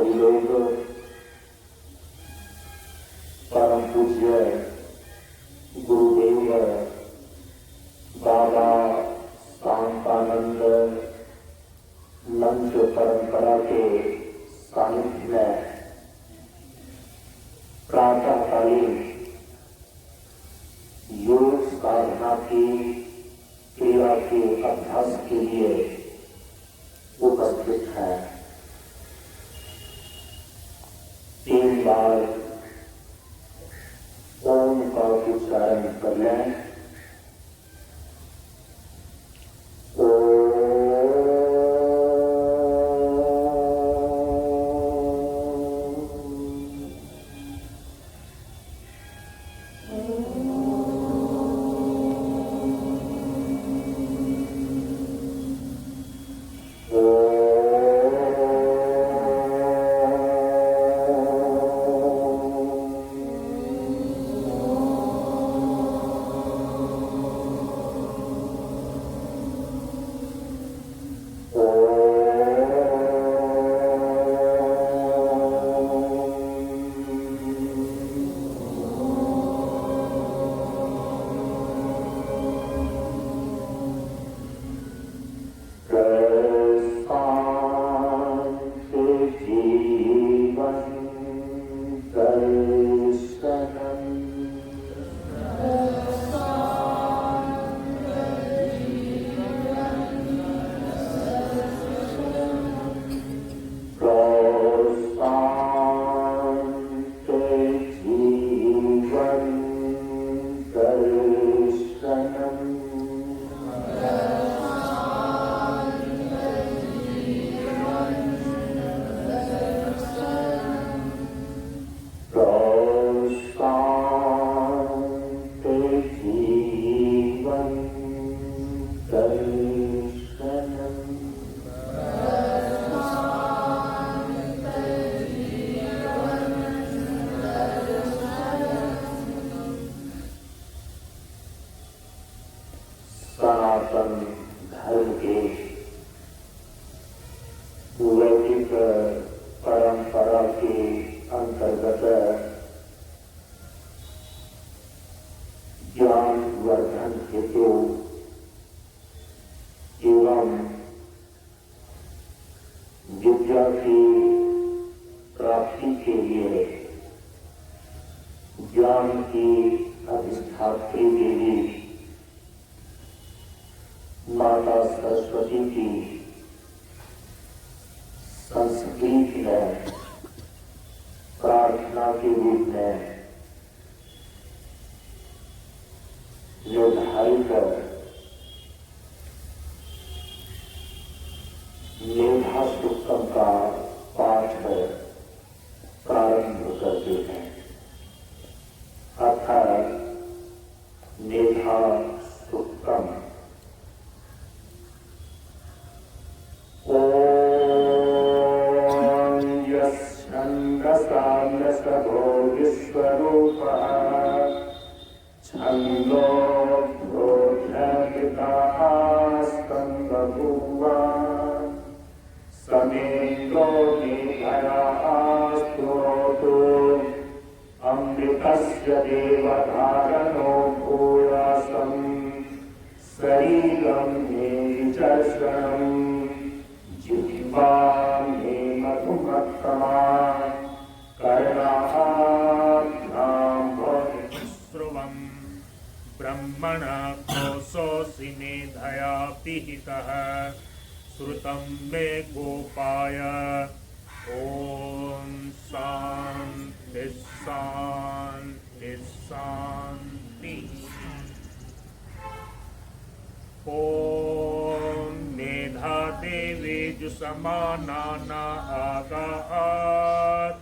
सभी लोग परम पूज्य गुरुदेव बाबा शांतानंद मंच परंपरा के सानिध्य में प्रातःकालीन योग साधना की क्रिया के अभ्यास के लिए उपस्थित है। 3 बार ओम का उच्चारण कर लें। सनातन धर्म के वैदिक परंपरा के अंतर्गत ज्ञान वर्धन हेतु एवं विद्या की प्राप्ति के लिए ज्ञान की अधिष्ठात्री देवी माता सरस्वती की संस्कृत में प्रार्थना के रूप में निर्धारित मेधा सूक्तम का पाठ प्रारंभ करते हैं। अर्थात मेधा सूक्तम विश्वरूपः छन्दो प्रोज्झपितास्तं बभूव समेन्द्रो मेधयास्तुतो अमृतस्य देवधारणो भूयासं शरीरं मे विचर्षणं जिह्वा मे मधुमत्तमा ब्रह्मण कोशोऽसि मेधया पिहितः श्रुतं मे गोपाय। ॐ शान्ति शान्ति शान्ति। ॐ मेधा देवी जुषमाना न आगात्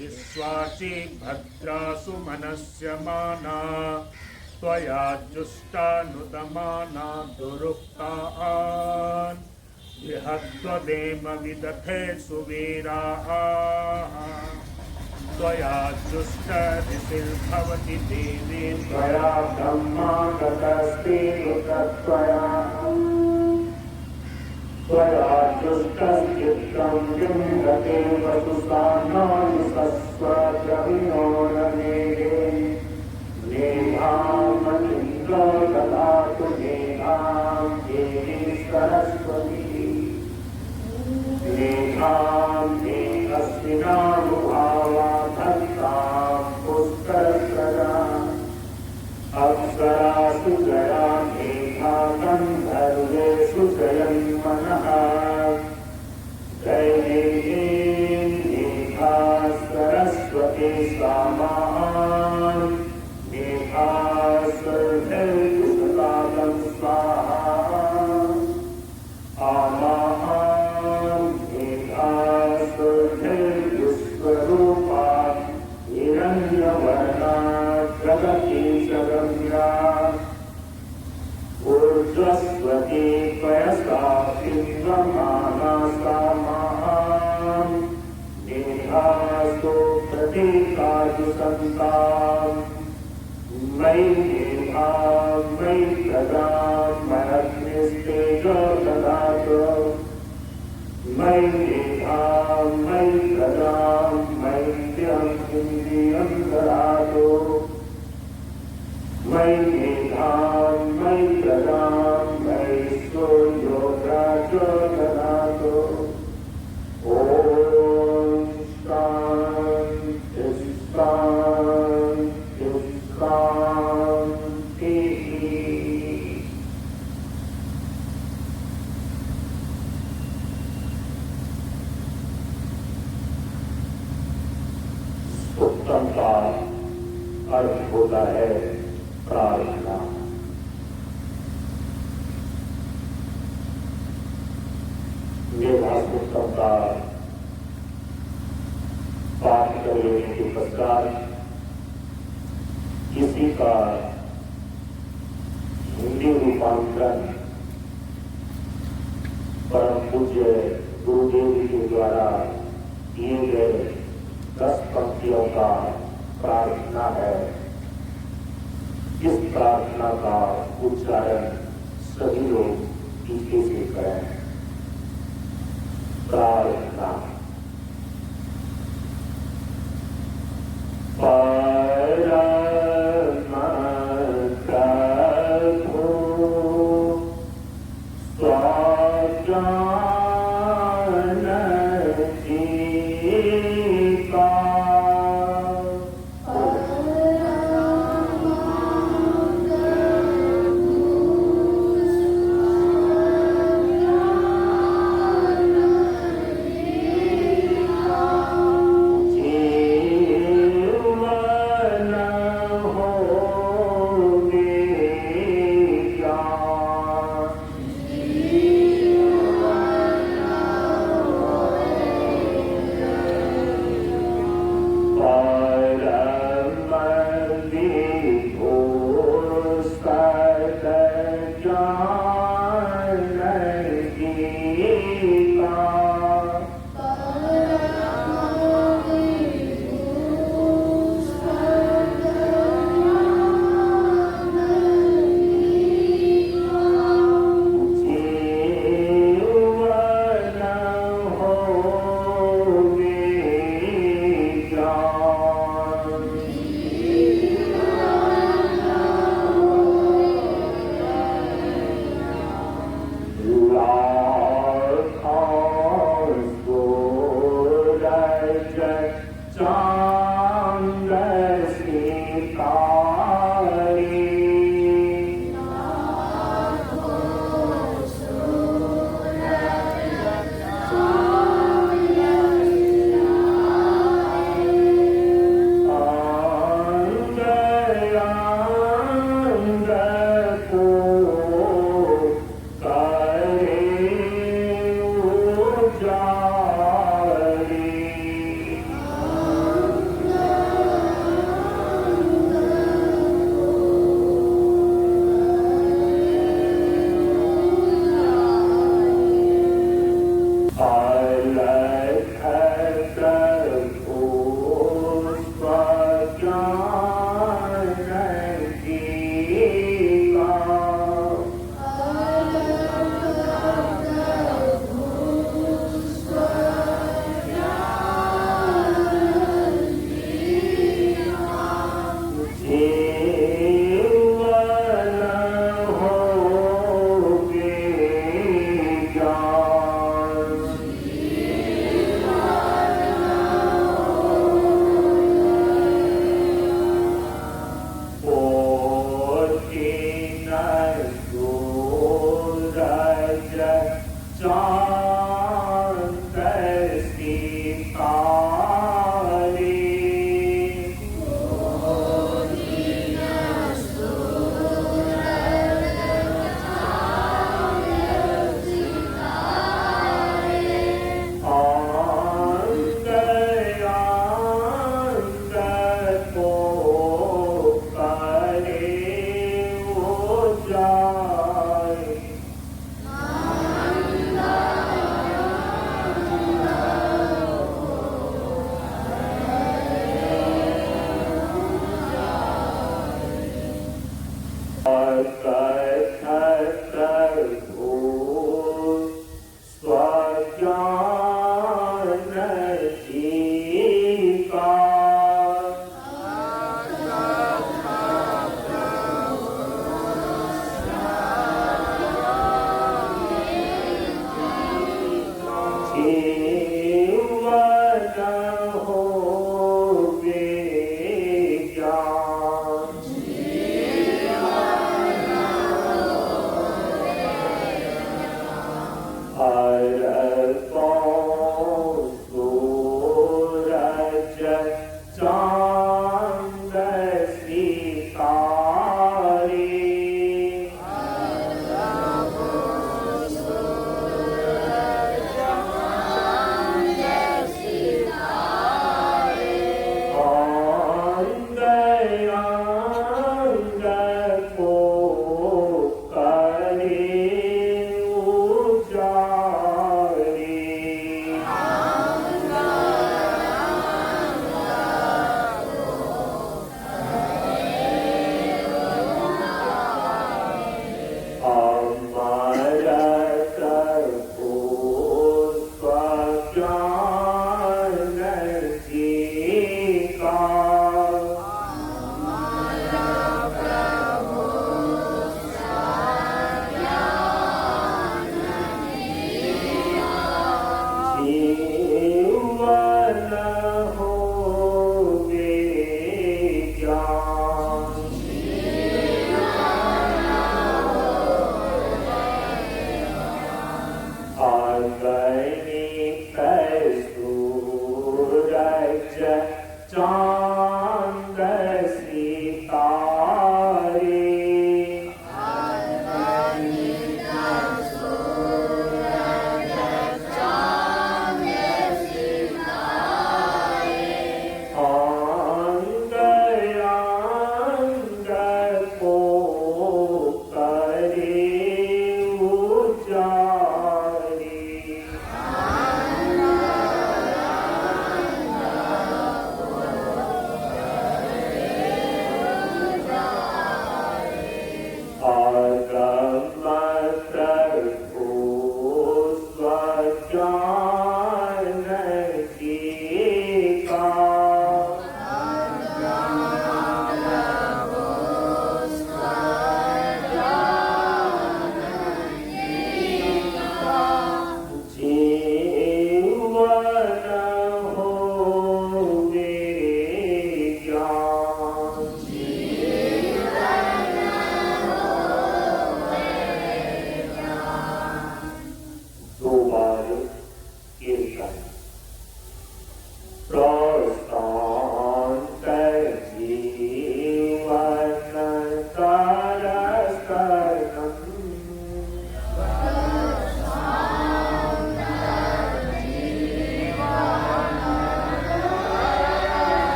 विश्वाची भद्रा सुमनस्यमाना त्वया जुष्टानुदमाना दुरुक्तान् विहत्वदेम विदथे सुवीराः त्वया जुष्टऋषिर्भवति देवी त्वया ब्रह्मा गतस्ति त्वया जुष्ट कश्चित्तं विन्दते वसुसानानुसस्वद्रविणो न नेहे नेहामनिन्द्रो ददातु नेहां देवी सरस्वती नेहां नेहस्मिनानुभावा धत्तां पुष्करप्रदा अप्सरासु जया मेघा गन्धर्वेषु जयन्मनः दैवेयी मेघा सरस्वती सामां मेघा सर्वैर्युगकालं स्वाहा आमां मेघा सर्वैर्युष्वरूपा हिरण्यवर्णा जगति जगम्या ऊर्ध्वस्वती पयसा पिङ्गमाना सामां मेघास्तु प्रतीकाजुसन्तां मयि मेघां मयि प्रदां मयग्निस्तेजो ददातु मयि मेघां मयि प्रदां मय्यम् इन्द्रियं ददातु मयि मेघां मयि प्रदां मयि सूर्योग्राजो ददातु ॐ शान्ति शान्ति शान्तिः। उत्तम का अर्थ होता है प्रार्थना। उत्तम का पाठ कर लेने के पश्चात किसी का हिंदी रूपांतरण परम पूज्य गुरुदेव के द्वारा किए गए 10 पंक्तियों का प्रार्थना है। इस प्रार्थना का उच्चारण सभी लोग टीके से करें। प्रार्थना। परम प्रभु स्वजान जी का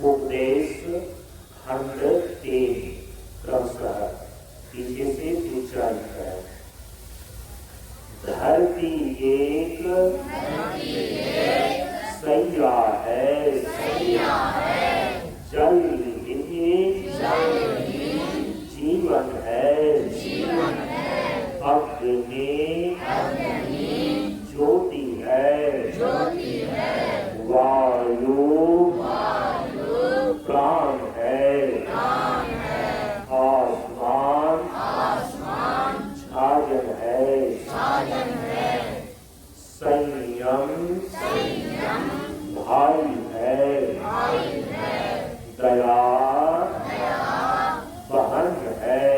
उपदेश खंड 3 क्रमशः पीछे से उच्चारित है। धरती एक सैया है, जल ही जीवन है, अग्नि ज्योति है, वायु प्राण है, आसमान छाजन है, संयम भाई है, दया बहन है,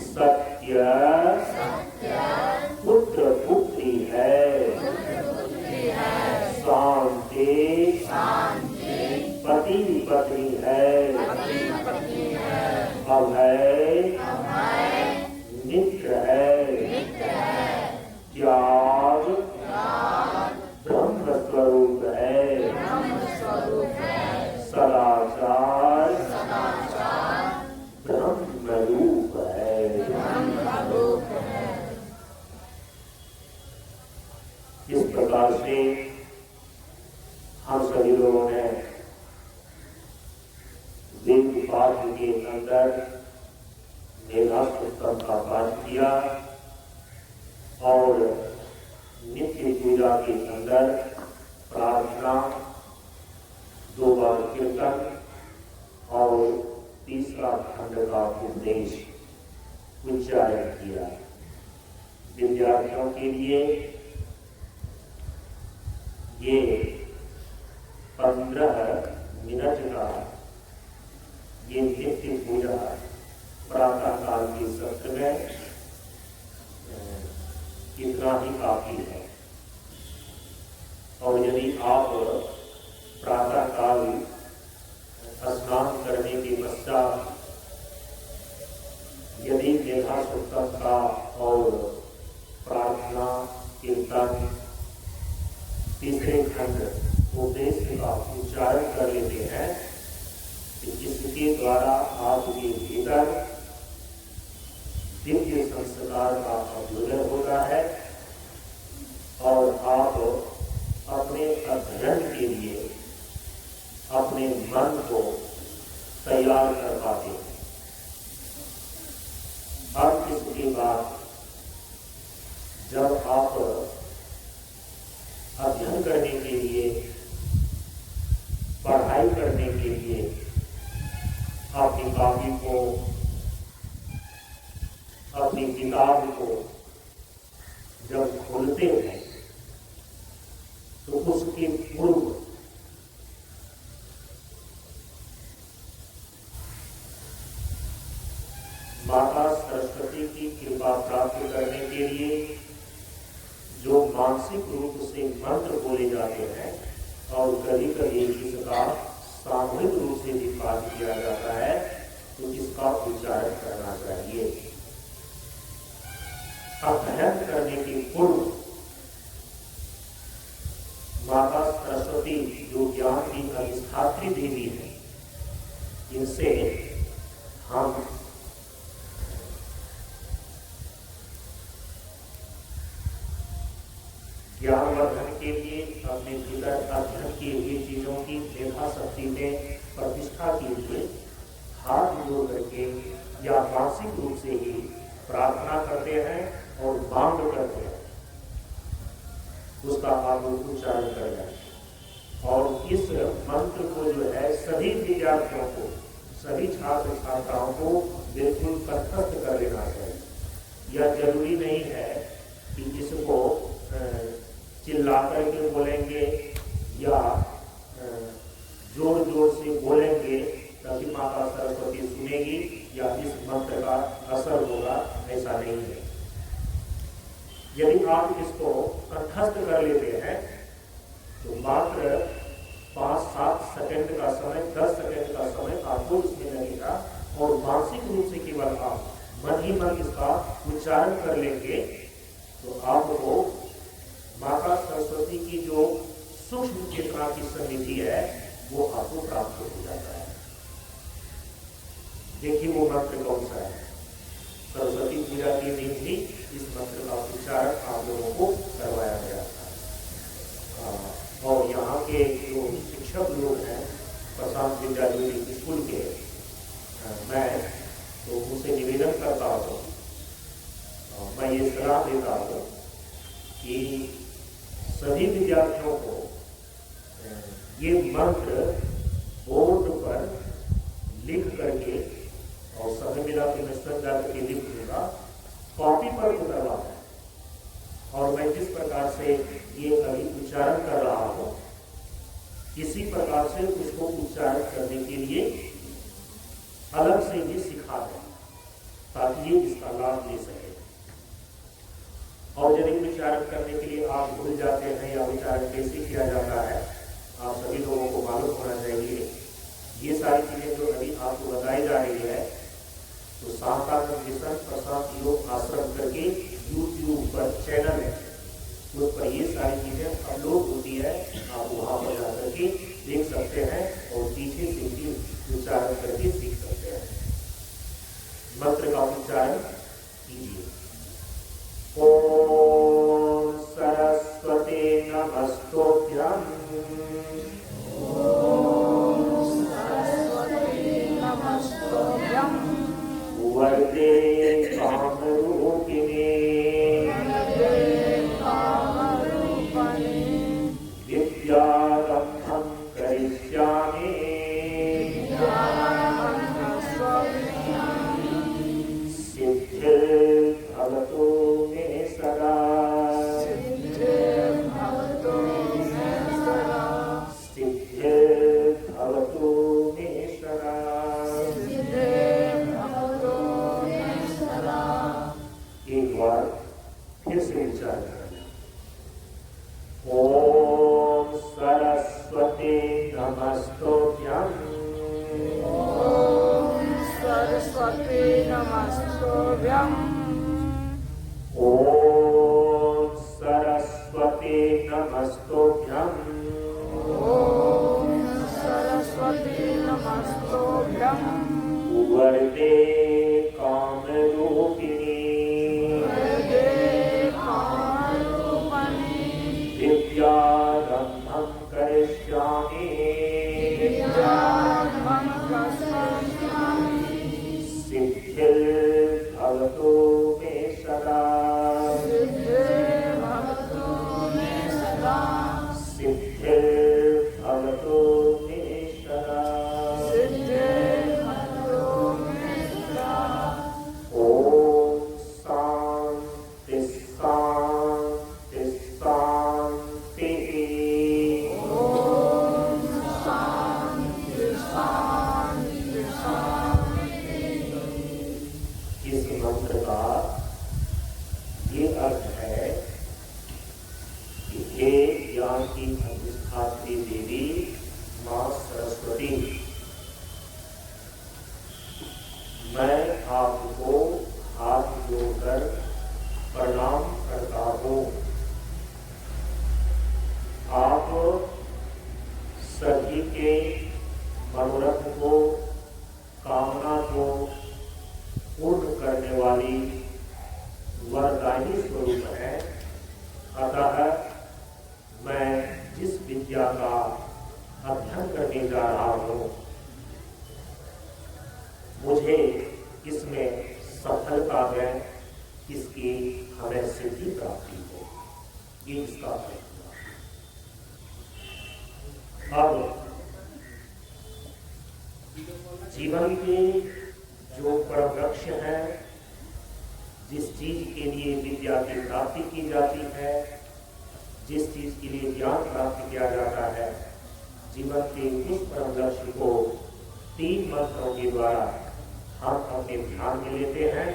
सत्य पुत्र पुत्री है, शांति पति पत्नी है, अभय नित्य है, त्याग ब्रह्म स्वरूप है, सदाचार ब्रह्म रूप है। इस प्रकार से हम सभी लोगों ने वेद पाठ के अंदर मेधास्तुतम का पाठ किया और नित्य पूजा के अंदर प्रार्थना, 2 बार कीर्तन और तीसरा खंड का उपदेश उच्चारण किया। विद्यार्थियों के लिए ये 15 मिनट का ये नित्य पूजा प्रातः काल के सत्र में इतना ही काफी है। और यदि आप प्रातः काल स्नान करने के पश्चात यदि मेधास्तुतम का और प्रार्थना कीर्तन तीसरे खंड उपदेश का उच्चारण कर लेते हैं, जिसके द्वारा आपके भीतर दिव्य संस्कार का अभ्युदय होता है और आप अपने अध्ययन के लिए अपने मन को तैयार कर पाते हैं। अब इसके बाद जब आप अध्ययन करने के लिए, पढ़ाई करने के लिए अपनी कॉपी को, अपनी किताब को जब खोलते हैं तो उसके पूर्व माता सरस्वती की कृपा प्राप्त करने के लिए जो मानसिक रूप से मंत्र बोले जाते हैं और कभी कभी इसका सामूहिक रूप से भी पाठ किया जाता है, तो इसका उच्चारण करना चाहिए। अध्ययन करने के पूर्व माता सरस्वती जो ज्ञान की अधिष्ठात्री देवी है, इनसे हम ज्ञानवर्धन के लिए अपने भीतर अध्ययन किए हुए चीजों की मेधा शक्ति में प्रतिष्ठा के लिए हाथ जोड़ करके या मानसिक रूप से ही प्रार्थना करते हैं और मांग करते हैं, उसका आप उच्चारण कर जाए। और इस मंत्र को जो है सभी विद्यार्थियों को, सभी छात्र छात्राओं को बिल्कुल कंठस्थ कर लेना चाहिए। यह जरूरी नहीं है कि इसको चिल्ला करके बोलेंगे या जोर जोर से बोलेंगे तभी माता सरस्वती सुनेगी या इस मंत्र का असर होगा, ऐसा नहीं है। यदि आप इसको कंठस्थ कर लेते हैं तो मात्र 5-7 सेकंड का समय, 10 सेकंड का समय आपको इसमें लगेगा और मानसिक रूप से केवल आप मन ही मन इसका उच्चारण कर लेंगे तो आपको माता सरस्वती की जो सूक्ष्म चेतना की सन्निधि है वो आपको प्राप्त हो जाता है। देखिए वो मंत्र कौन सा है। सरस्वती पूजा के दिन ही इस मंत्र का उच्चारण आप लोगों को करवाया गया था। और यहाँ के जो शिक्षक लोग हैं प्रशांत विद्यालय स्कूल के, मैं तो उनसे निवेदन करता हूँ, मैं ये सलाह देता हूँ कि सभी विद्यार्थियों को ये मंत्र बोर्ड पर लिख करके, और समय मिला तो मैं स्वयं जाकर के लिख दूंगा, कॉपी पर उतरवाना है। और मैं जिस प्रकार से ये अभी उच्चारण कर रहा हूँ, इसी प्रकार से उसको उच्चारण करने के लिए अलग से भी सिखा दें, ताकि ये इसका लाभ ले सके। और यदि उच्चारण करने के लिए आप भूल जाते हैं या उच्चारण कैसे किया जाता है, आप सभी लोगों को मालूम होना चाहिए। ये सारी चीजें जो अभी आपको बताई जा रही है, तो शांतानंद मिशन प्रशांत योग आश्रम करके यूट्यूब पर चैनल है, उस पर ये सारी चीजें अपलोड होती है। आप वहां पर जाकर के देख सकते हैं और पीछे से भी उच्चारण करके सीख सकते हैं। मंत्र का उच्चारण कीजिए। ओम सरस्वती नमस्तुभ्यं। ओम सरस्वती नमस्तुभ्यं। वरदे कामरूपिणे विद्यारम्भं करिष्यामि। सिद्धिर्भवतु मे सदा। सिद्धिर्भवतु मे सदा। एक बार फिर से उच्चारण करना। ओम सरस्वती नमस्तुभ्यं। ओम सरस्वती नमस्तुभ्यं। ओम सरस्वती नमस्तुभ्यं। ओम सरस्वती नमस्तुभ्यं। वरदे कामरूपिणी विद्यारम्भं करिष्यामि। सिद्धिर्भवतु मे सदा। सिद्धिर्भवतु मे सदा। ओम शांति शांति शांति। इस मंत्र का ये अर्थ है कि हे ज्ञान की अधिष्ठात्री देवी मां सरस्वती, मैं आपको हाथ जोड़कर प्रणाम करता हूँ। आप सभी के मनोरथ को, कामना को पूर्ण करने वाली वरदायी स्वरूप है। अतः मैं जिस विद्या का अध्ययन करने जा रहा हूँ, मुझे इसमें सफलता दें, इसकी हमें सिद्धि प्राप्ति हो, ये इसका अर्थ हुआ। अब जीवन के जो परम लक्ष्य है, जिस चीज के लिए विद्या की प्राप्ति की जाती है, जिस चीज के लिए ज्ञान प्राप्त किया जाता है, जीवन के उस परम लक्ष्य को 3 मंत्रों के द्वारा हम अपने ध्यान में लेते हैं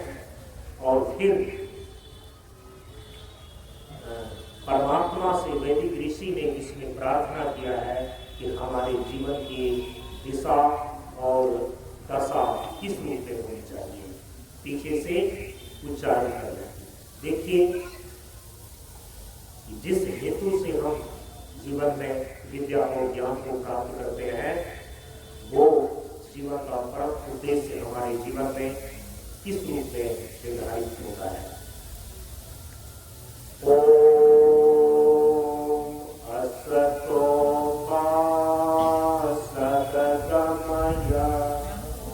और फिर परमात्मा से वैदिक ऋषि ने इसमें प्रार्थना किया है कि हमारे जीवन की दिशा और दशा किस रूप में होनी चाहिए। पीछे से उच्चारण कर रहे हैं। देखिए जिस हेतु से हम जीवन में विद्या और ज्ञान को प्राप्त करते हैं, वो जीवन का परम उद्देश्य हमारे जीवन में किस रूप में निर्धारित होता है। ओम असतो मा सततमय।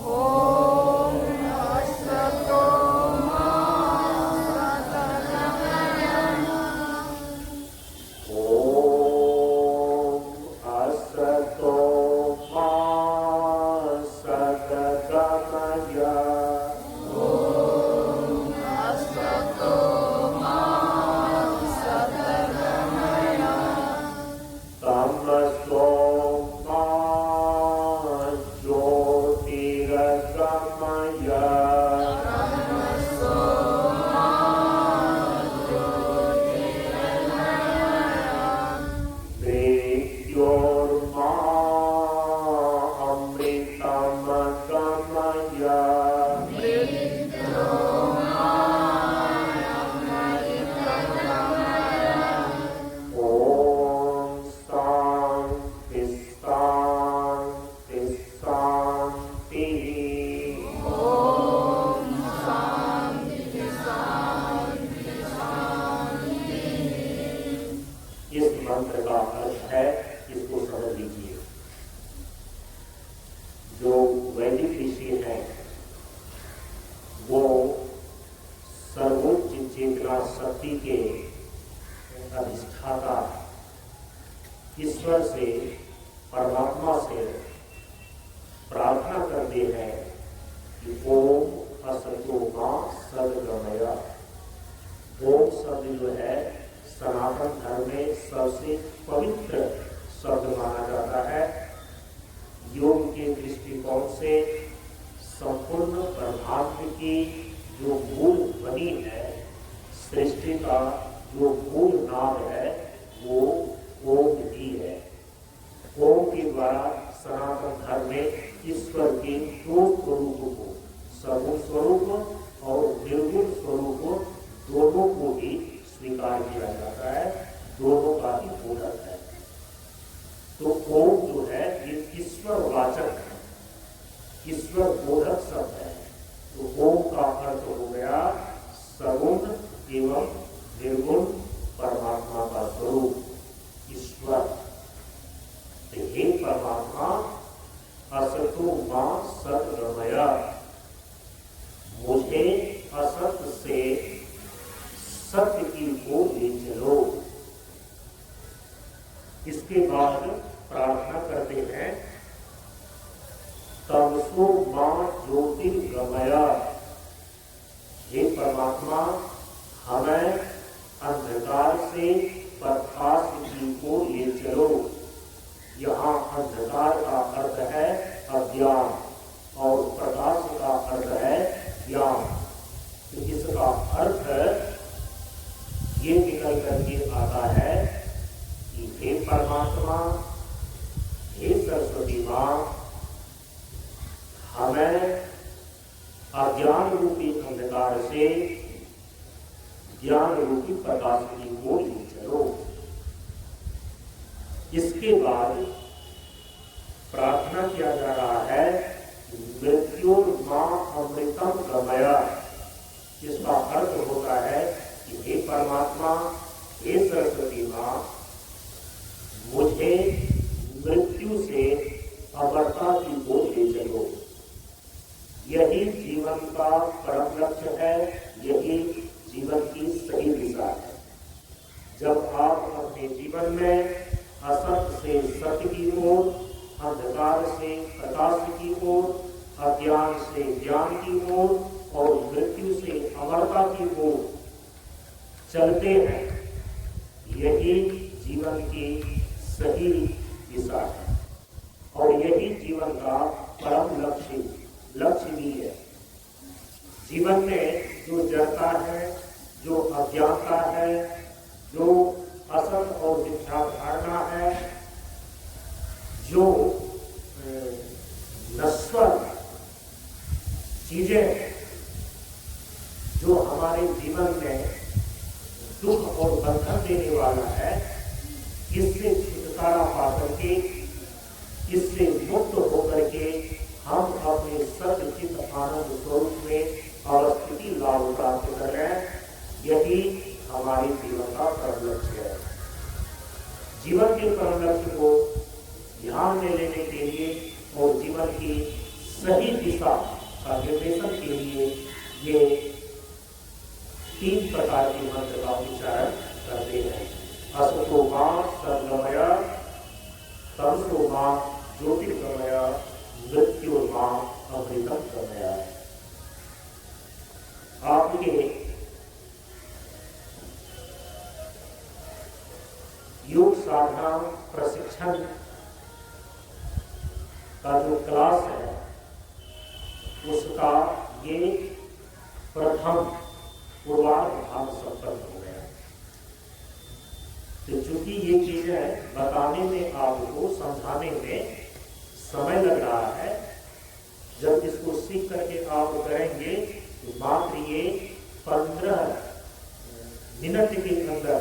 ओम असतो मा सततमय। ओम असतो मा सततमय। ओम असतो मा सततमय। तमसो मा ज्योतिर्गमय। तमसो मा ज्योतिर्गमय। मृत्योर्मा अमृतमगमय। मृत्यो मा अमृतमगमय। ओम शांति शांति शांति। ओम शांति शांति शांति। इस मंत्र का अर्थ है, इसको समझ लीजिए। जो वैदिक ऋषि हैं वो सर्वोच्च चेतना शक्ति के अधिष्ठाता ईश्वर से, परमात्मा से प्रार्थना करते हैं कि ओम असतो मा सद्गमय। ओम शब्द जो है सनातन धर्म में सबसे पवित्र शब्द माना जाता है। योग के दृष्टिकोण से संपूर्ण ब्रह्मांड की जो मूल ध्वनि है, सृष्टि का जो मूल नाम है, वो ओम ही है। ओम के द्वारा सनातन धर्म में ईश्वर के दो स्वरूपों को, सगुण स्वरूप और निर्गुण स्वरूप, दोनों को ही स्वीकार किया जाता है, दोनों का ही बोधक है। तो ओम जो है ये ईश्वर वाचक है, ईश्वर बोधक शब्द है। तो ओम का अर्थ हो गया सगुण एवं निर्गुण परमात्मा का स्वरूप ईश्वर। तो हे परमात्मा, असतो मा सद्गमय, मुझे असत से सत्य की ओर ले चलो। इसके बाद प्रार्थना करते हैं तमसो मा ज्योतिर्गमय। हे परमात्मा, हमें अंधकार से प्रकाश की ओर ले चलो। यहाँ अंधकार का अर्थ है अज्ञान और प्रकाश का अर्थ है ज्ञान। तो इसका अर्थ ये निकल करके आता है कि हे परमात्मा, हे सरस्वती माँ, हमें अज्ञान रूपी अंधकार से ज्ञान रूपी प्रकाश की ओर ले चलो। इसके बाद प्रार्थना किया जा रहा है मृत्योर्मा अमृतम गमय। इसका अर्थ होता है कि हे परमात्मा, हे सरस्वती माँ, मुझे मृत्यु से अमरता की ओर ले चलो। यही जीवन का परम लक्ष्य है, यही जीवन की सही दिशा है। जब आप अपने जीवन में असत से सत्य की ओर, अंधकार से प्रकाश की ओर, अज्ञान से ज्ञान की ओर और मृत्यु से अमरता की ओर चलते हैं, यही जीवन की सही दिशा है और यही जीवन का परम लक्ष्य भी है। जीवन में जो जड़ता है, जो अज्ञानता है, जो असत और मिथ्या धारणा है, जो नश्वर चीजें हैं, जो हमारे जीवन में दुख और बंधन देने वाला है, इससे छुटकारा पा करके, इससे मुक्त होकर के हम अपने सत्य चित्त आनंद स्वरूप में अवस्थिति लाभ प्राप्त कर रहे हैं। यही हमारे जीवन का परम लक्ष्य है। जीवन के परम लक्ष्य को ध्यान में लेने के लिए और जीवन की सही दिशा का निर्देशन के लिए ये 3 प्रकार के मंत्र का उच्चारण करते हैं। असतो मां सद्गमय, तमसो मां ज्योतिर्गमय, मृत्यु मां अमृतम गमय। आपके योग साधना प्रशिक्षण का जो क्लास है उसका ये प्रथम पूर्वार्ध भाग संपन्न हो गया। तो चूंकि ये चीजें बताने में, आपको समझाने में समय लग रहा है, जब इसको सीख करके आप करेंगे तो मात्र ये 15 मिनट के अंदर,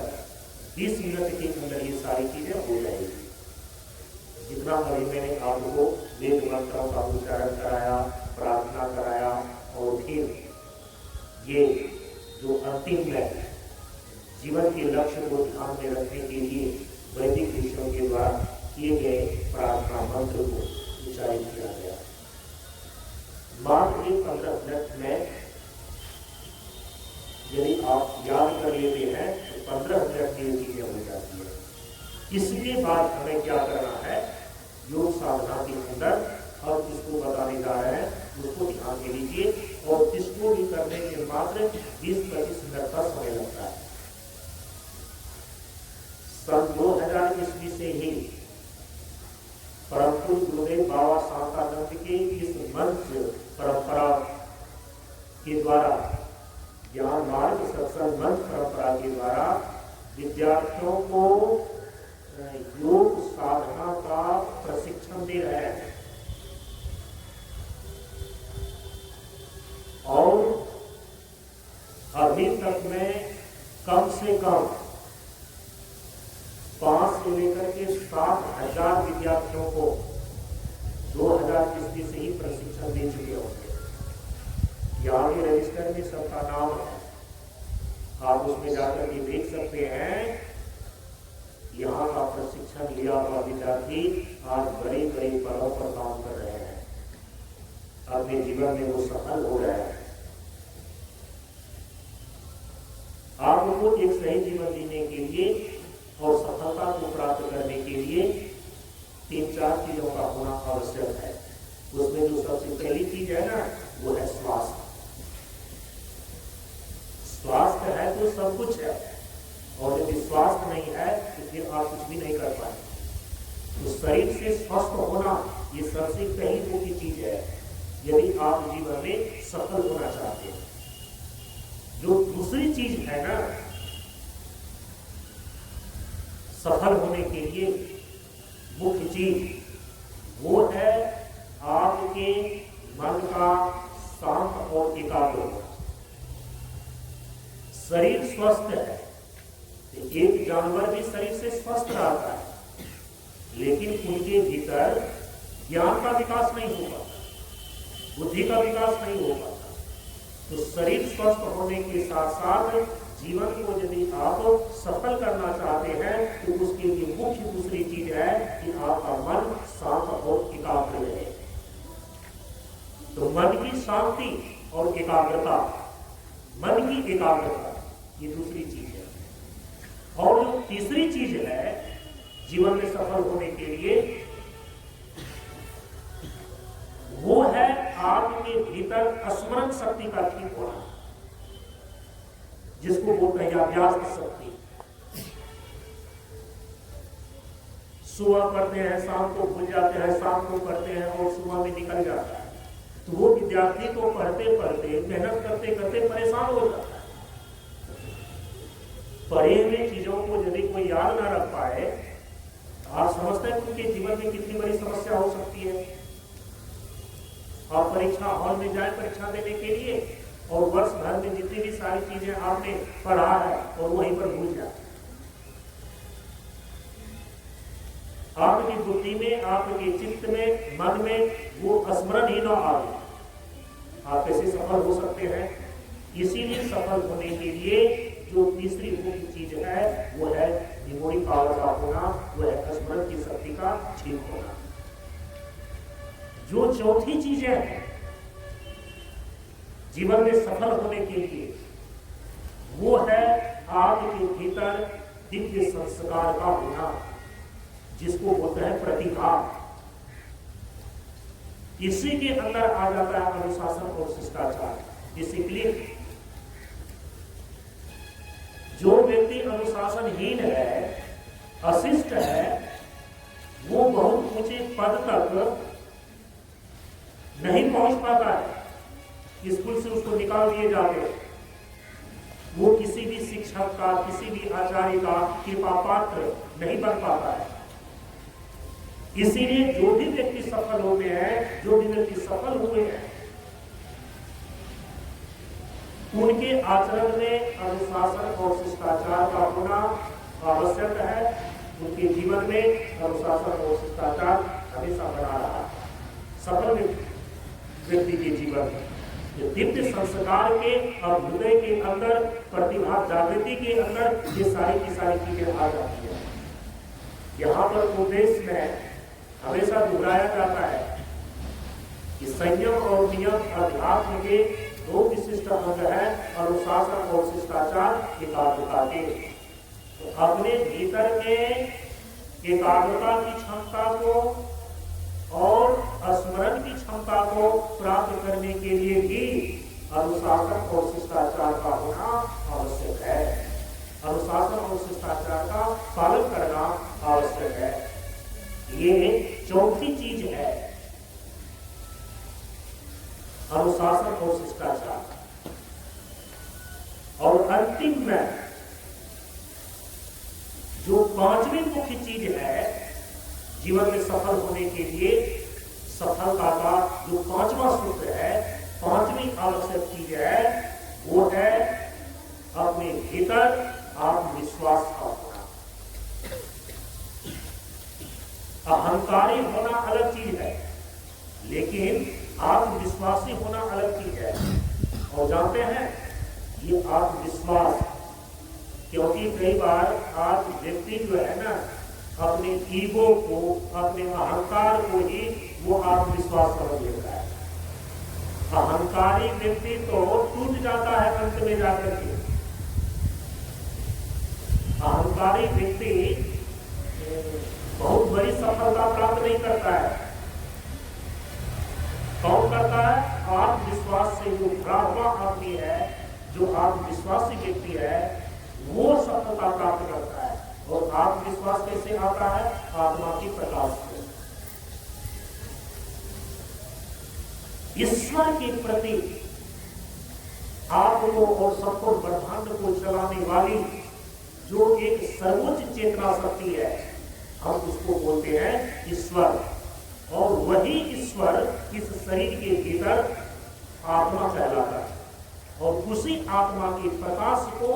20 मिनट के अंदर ये सारी चीजें हो जाएगी। जितना अभी मैंने आपको वेद मंत्रों का उच्चारण कराया, प्रार्थना कराया, और फिर ये जो अंतिम में जीवन के लक्ष्य को ध्यान में रखने के लिए वैदिक ऋषियों के द्वारा किए गए प्रार्थना मंत्र को उच्चारित किया गया। मात्र 15 मिनट में यदि आप याद कर लेते हैं तो 15 मिनट की चीजें हो जाती है। इसके बाद हमें क्या करना है, योग साधना के अंदर हम इसको बताने जा रहे हैं, उसको ध्यान में लीजिए। और इसको भी करने के मात्र 20-25 मिनट का समय लगता है। सन 2000 ईस्वी से ही परम पूज्य गुरुदेव बाबा शांतानंद के इस मंच परंपरा के द्वारा, ज्ञान मार्ग सत्संग मंच परंपरा के द्वारा विद्यार्थियों को योग साधना का प्रशिक्षण दे रहे हैं। और अभी तक में कम से कम 5 से लेकर के 7,000 विद्यार्थियों को 2000 ईस्वी से ही प्रशिक्षण दे चुके होंगे। यहाँ के रजिस्टर में सबका नाम है, आप उसमें जाकर के देख सकते हैं। यहाँ का प्रशिक्षण लिया हुआ विद्यार्थी आज बड़े बड़े पदों पर काम कर रहे हैं, अपने जीवन में वो सफल हो रहे हैं। आपको एक सही जीवन जीने के लिए और सफलता को प्राप्त करने के लिए 3-4 चीजों का होना आवश्यक है। उसमें जो सबसे पहली चीज है ना, वो है स्वास्थ्य। स्वास्थ्य है तो सब कुछ है, और यदि स्वास्थ्य नहीं है तो फिर आप कुछ भी नहीं कर पाएंगे। तो शरीर से स्वस्थ होना ये सबसे पहली मुख्य चीज है, यदि आप जीवन में सफल होना चाहते हैं। जो दूसरी चीज है ना, सफल होने के लिए मुख्य चीज, वो है आपके मन का शांत और एकाग्र होना। शरीर स्वस्थ है, एक जानवर भी शरीर से स्वस्थ रहता है, लेकिन उनके भीतर ज्ञान का विकास नहीं हो पाता, बुद्धि का विकास नहीं हो पाता। तो शरीर स्वस्थ होने के साथ साथ जीवन को यदि आप सफल करना चाहते हैं तो उसके लिए मुख्य दूसरी चीज है कि आपका मन शांत और एकाग्र रहे। तो मन की शांति और एकाग्रता, मन की एकाग्रता, ये दूसरी चीज है। और जो तीसरी चीज है जीवन में सफल होने के लिए, वो है आपके भीतर स्मरण शक्ति का ठीक होना, जिसको बोलते हैं अभ्यास शक्ति। सुबह पढ़ते हैं, शाम को भूल जाते हैं, शाम को पढ़ते हैं और सुबह में निकल जाता है। तो वो विद्यार्थी तो पढ़ते पढ़ते, मेहनत करते करते परेशान हो जाता है। पढ़े हुए चीजों को यदि कोई याद ना रख पाए, तो आप समझते हैं उनके जीवन में कितनी बड़ी समस्या हो सकती है। आप परीक्षा हॉल में जाए परीक्षा देने के लिए, और वर्ष भर में जितनी भी सारी चीजें आपने पढ़ा है और वहीं पर भूल जाए। आपकी बुद्धि में, आपके चित्त में, मन में वो स्मरण ही न आए, आप कैसे सफल हो सकते हैं? इसीलिए सफल होने के लिए जो तीसरी मुख्य चीज है वो है मेमोरी पावर का होना, वो है स्मरण की शक्ति का ठीक होना। जो चौथी चीजें हैं जीवन में सफल होने के लिए, वो है आपके भीतर दिव्य संस्कार का होना, जिसको बोलते हैं प्रतिभा। इसी के अंदर आ जाता है अनुशासन और शिष्टाचार, डिसिप्लिन। जो व्यक्ति अनुशासनहीन है, अशिष्ट है, वो बहुत ऊंचे पद तक नहीं पहुंच पाता है। स्कूल से उसको निकाल दिए जाते हैं, वो किसी भी शिक्षक का, किसी भी आचार्य का कृपा पात्र नहीं बन पाता है। इसीलिए जो भी व्यक्ति सफल होते हैं, जो भी व्यक्ति सफल हुए हैं, उनके आचरण में अनुशासन और शिष्टाचार का होना आवश्यक है। उनके जीवन में अनुशासन और शिष्टाचार हमेशा बना रहा है। सफल व्यक्ति के जीवन में दिव्य संस्कार के और हृदय के अंदर, प्रतिभा जागृति के अंदर ये सारी की सारी चीजें आ जाती है। यहाँ पर उपदेश में हमेशा दोहराया जाता है कि संयम और नियम अध्यात्म के दो विशिष्ट अंग है, अनुशासन और शिष्टाचार एकाग्रता के। तो अपने भीतर में एकाग्रता की क्षमता को और स्मरण की क्षमता को प्राप्त करने के लिए भी अनुशासन और शिष्टाचार का होना आवश्यक है। अनुशासन और शिष्टाचार का पालन करना आवश्यक है। ये चौथी चीज है, अनुशासन और शिष्टाचार। और अंतिम में जो पांचवी मुख्य चीज है जीवन में सफल होने के लिए, सफलता का जो पांचवा सूत्र है, पांचवी आवश्यक चीज है, वो है अपने भीतर आत्मविश्वास का होना। अहंकारी होना अलग चीज है, लेकिन आत्मविश्वासी होना अलग चीज है। और जानते हैं ये आत्मविश्वास, क्योंकि कई बार आज व्यक्ति जो है ना, अपने ईगो को, अपने अहंकार को ही वो आत्मविश्वास समझ लेता है। अहंकारी व्यक्ति तो टूट जाता है अंत में जाकर के। अहंकारी व्यक्ति बहुत बड़ी सफलता प्राप्त नहीं करता है। कौन करता है? आत्मविश्वास से जो भरा हुआ आदमी है, जो आत्मविश्वासी व्यक्ति है, वो सफलता प्राप्त करता है। और आत्मविश्वास कैसे आता है? आत्मा की प्रकाश से। ईश्वर के प्रति आपको और संपूर्ण ब्रह्मांड को चलाने वाली जो एक सर्वोच्च चेतना शक्ति है, हम उसको बोलते हैं ईश्वर। और वही ईश्वर इस शरीर के भीतर आत्मा कहलाता है। और उसी आत्मा के प्रकाश को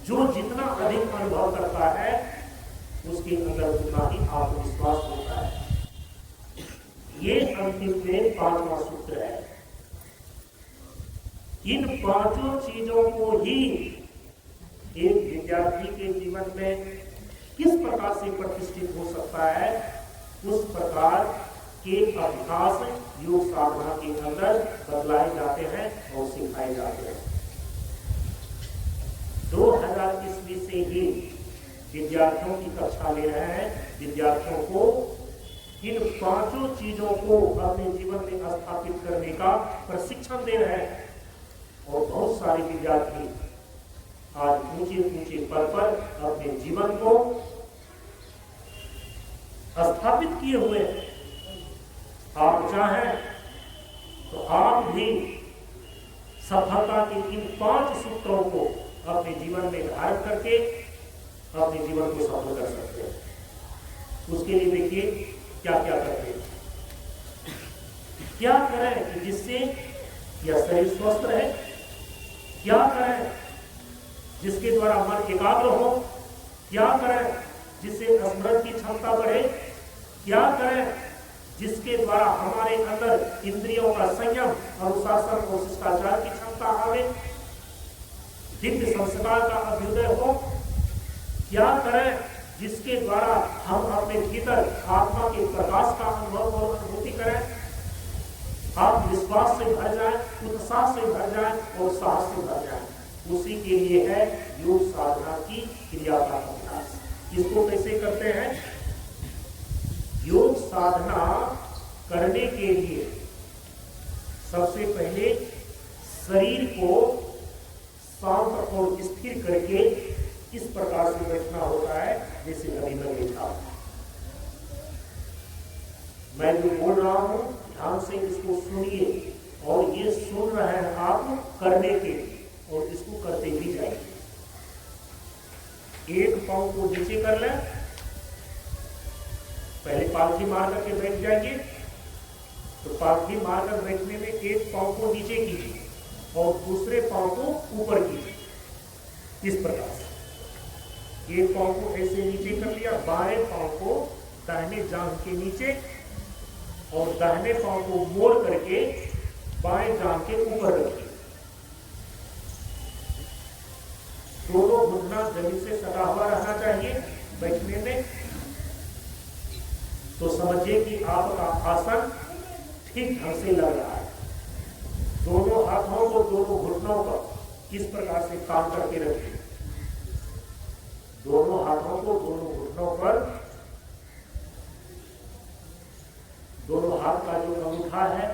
जो जितना अधिक अनुभव करता है, उसके अंदर उतना ही आत्मविश्वास होता है। ये अंतिम में पांचवा सूत्र है। इन पांचों चीजों को ही एक विद्यार्थी के जीवन में किस प्रकार से प्रतिष्ठित हो सकता है, उस प्रकार के अभ्यास योग साधना के अंदर बदलाए जाते हैं और सिखाए जाते हैं। 2000 ईस्वी से ही विद्यार्थियों की कक्षा ले रहे हैं। विद्यार्थियों को इन पांचों चीजों को अपने जीवन में स्थापित करने का प्रशिक्षण दे रहे हैं। और बहुत सारे विद्यार्थी आज ऊंचे ऊंचे पद पर अपने जीवन को स्थापित किए हुए हैं। आप चाहें तो आप भी सफलता के इन 5 सूत्रों को अपने जीवन में धारण करके अपने जीवन को सफल कर सकते हैं। उसके लिए देखिए क्या क्या करते हैं, क्या करें कि जिससे यह शरीर स्वस्थ रहे, क्या करें जिसके द्वारा मन एकाग्र हो, क्या करें जिससे स्मरण की क्षमता बढ़े? क्या करें जिसके द्वारा हमारे अंदर इंद्रियों का संयम, अनुशासन और शिष्टाचार की क्षमता आवे, दिव्य संस्कार का अभ्युदय हो? क्या करें जिसके द्वारा हम अपने भीतर आत्मा के प्रकाश का अनुभव और अनुभूति करें, आप विश्वास से भर जाएं, उत्साह से भर जाएं और साहस से भर जाएं? उसी के लिए है योग साधना की क्रिया का अभ्यास। इसको कैसे करते हैं? योग साधना करने के लिए सबसे पहले शरीर को शांत और स्थिर करके इस प्रकार से बैठना होता है जैसे अभी मैं बैठा हूं। मैं जो बोल रहा हूं ध्यान से इसको सुनिए और ये सुन रहे हैं आप करने के, और इसको करते भी जाइए। एक पांव को नीचे कर लें, पहले पालथी मार करके बैठ जाइए, तो पालथी मारकर बैठने में एक पांव को नीचे कीजिए और दूसरे पांव को ऊपर कीजिए। इस प्रकार से एक पांव को ऐसे नीचे कर लिया, बाएं पांव को दाहिने जांघ के नीचे और दाहिने पांव को मोड़ करके बाएं जांघ के ऊपर रखिए। दोनों घुटना जमीन से सटा हुआ रहना चाहिए बैठने में। तो समझिए कि आपका आसन ठीक ढंग से लग रहा है। दोनों हाथों को दोनों घुटनों पर इस प्रकार से काम करके रखिए। दोनों हाथों को दोनों घुटनों पर, दोनों हाथ का जो अंगूठा है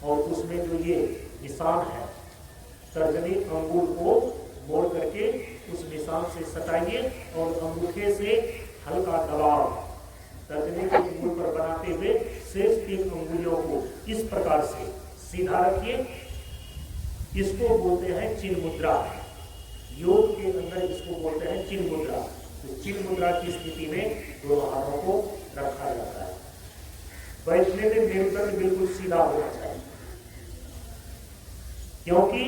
और उसमें जो ये निशान है, तर्जनी अंगूर को मोड़ करके उस निशान से सटाइए और अंगूठे से हल्का दबाव तर्जनी के अंगूर पर बनाते हुए शेष 3 अंगुलियों को इस प्रकार से सीधा रखिए। इसको बोलते हैं चिन्ह मुद्रा। योग के अंदर इसको बोलते हैं चिन्ह मुद्रा। तो चिन्ह मुद्रा की स्थिति में दोनों हाथों को रखा जाता है। बैठने में मेरुदंड बिल्कुल सीधा होना चाहिए, क्योंकि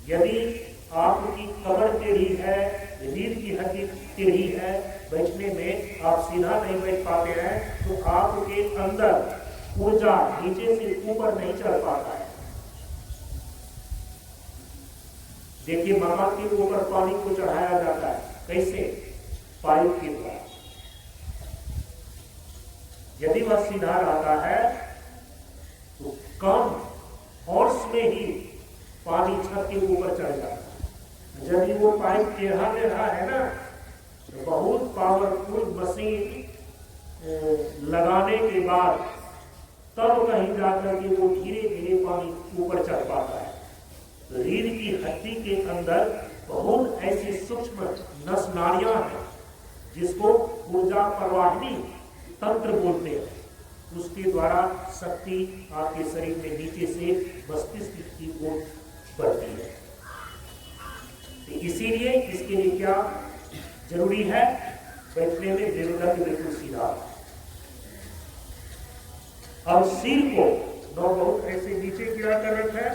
यदि आपकी कमर टेढ़ी है, रीढ़ की हड्डी टेढ़ी है, बैठने में आप सीधा नहीं बैठ पाते हैं, तो आपके अंदर ऊर्जा नीचे से ऊपर नहीं चढ़ पाता है। देखिए, मकान के ऊपर पानी को चढ़ाया जाता है, कैसे? पाइप के द्वारा। यदि वह सीधा रहता है तो कम फोर्स में ही पानी छत के ऊपर चढ़ जाता है। जब वो पाइप टेढ़ा ले रहा है ना, तो बहुत पावरफुल मशीन लगाने के बाद तब कहीं जाकर के वो धीरे धीरे पानी ऊपर चढ़ पाता है। तो रीढ़ की हड्डी के अंदर बहुत ऐसी सूक्ष्म नस नाड़ियां हैं जिसको ऊर्जा प्रवाहिनी तंत्र बोलते हैं। उसके द्वारा शक्ति आपके शरीर में नीचे से मस्तिष्क की ओर बढ़ती है। तो इसीलिए इसके लिए क्या जरूरी है? बैठने में मेरुदंड बिल्कुल सीधा। अब सिर को न बहुत ऐसे नीचे गिरा कर रखें,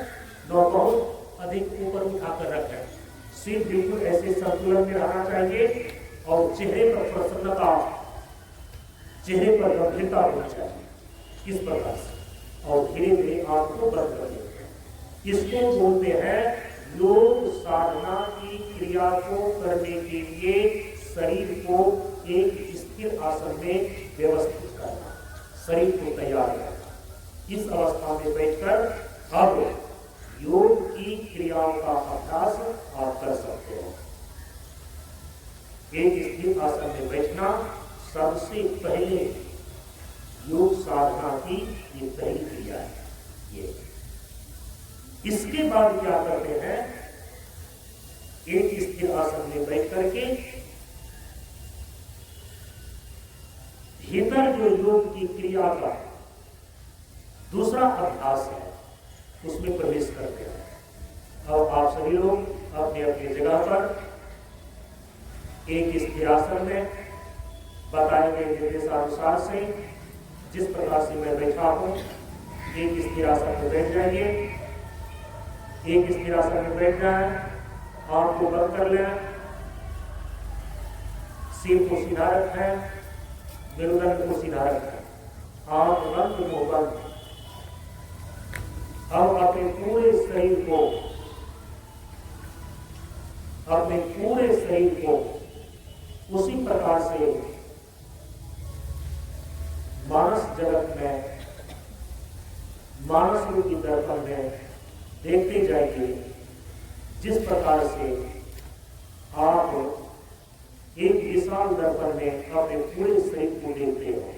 न बहुत अधिक ऊपर उठाकर रखें। सिर बिल्कुल ऐसे संतुलन में रहना चाहिए और चेहरे पर प्रसन्नता, चेहरे पर गंभीरता होनी चाहिए। इस प्रकार से और धीरे धीरे आंख को बंद कर देते हैं। इसको बोलते हैं योग साधना की क्रिया को करने के लिए शरीर को एक स्थिर आसन में व्यवस्थित करना, शरीर को तैयार करना। इस अवस्था में बैठकर अब योग की क्रियाओं का अभ्यास आप कर सकते हो। एक स्थिर आसन में बैठना सबसे पहले योग साधना की ये पहली क्रिया है। ये इसके बाद क्या करते हैं? एक स्थिर आसन में बैठ करके भीतर जो योग की क्रिया का दूसरा अभ्यास है उसमें प्रवेश करते हैं। अब आप सभी लोग अपने अपने जगह पर एक स्थिर आसन में बताए गए निर्देशानुसार से जिस प्रकार से मैं बैठा हूं, एक स्थिर आसन में बैठ जाइए। एक स्थिर आसन में बैठ जाए, आंख को बंद कर लें, सिर को सीधा रखें, मेरुदंड को सीधा रखें, आंख बंद, मुंह बंद। अब अपने पूरे शरीर को उसी प्रकार से मानस जगत में, मानस रूपी दर्पण में देखते जाइए, जिस प्रकार से आप एक विशाल दर्पण में अपने पूरे शरीर को देखते हो।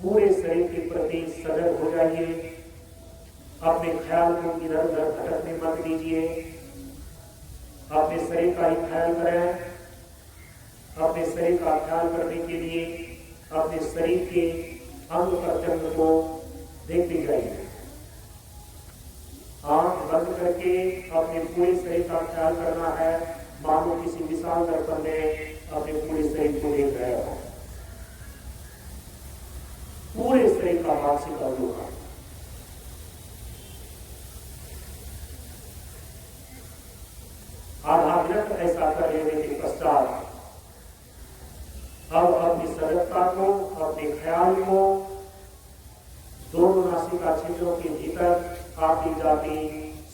पूरे शरीर के प्रति सजग हो जाइए, अपने ख्याल को इधर उधर भटकने मत दीजिए, अपने शरीर का ही ख्याल करें। अपने शरीर का ख्याल करने के लिए अपने शरीर के अंग प्रत्यंग को देखते जाइए। आंख बंद करके अपने पूरे शरीर का ख्याल करना है, मानो किसी विशाल दर्पण में अपने पूरे शरीर को देख रहे हो। पूरे शरीर का मानसिक अवलोकन। आधा मिनट ऐसा कर लेने के पश्चात अब अपनी सजगता को, अपने ख्याल को दोनों नासिका छिद्रों के भीतर आती जाती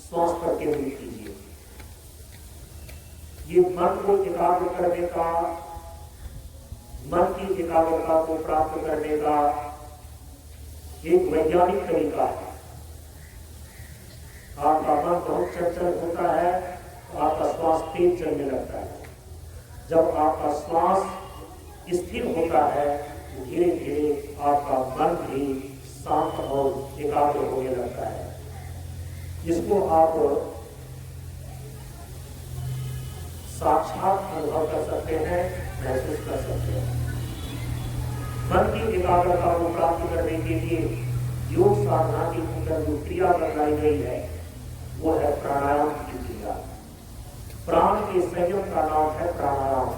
श्वास पर केंद्रित कीजिए। ये मन को एकाग्र करने का, मन की एकाग्रता को प्राप्त करने का एक वैज्ञानिक तरीका है। आपका मन बहुत चंचल होता है तो आपका श्वास तेज चलने लगता है। जब आपका श्वास स्थिर होता है तो धीरे धीरे आपका मन भी शांत और एकाग्र होने लगता है। इसको आप साक्षात अनुभव कर सकते हैं, महसूस कर सकते हैं। मन की एकाग्रता को प्राप्त करने के लिए योग साधना के अंदर जो क्रिया बताई गई है वो है प्राणायाम की क्रिया। प्राण के संयम का नाम है प्राणायाम।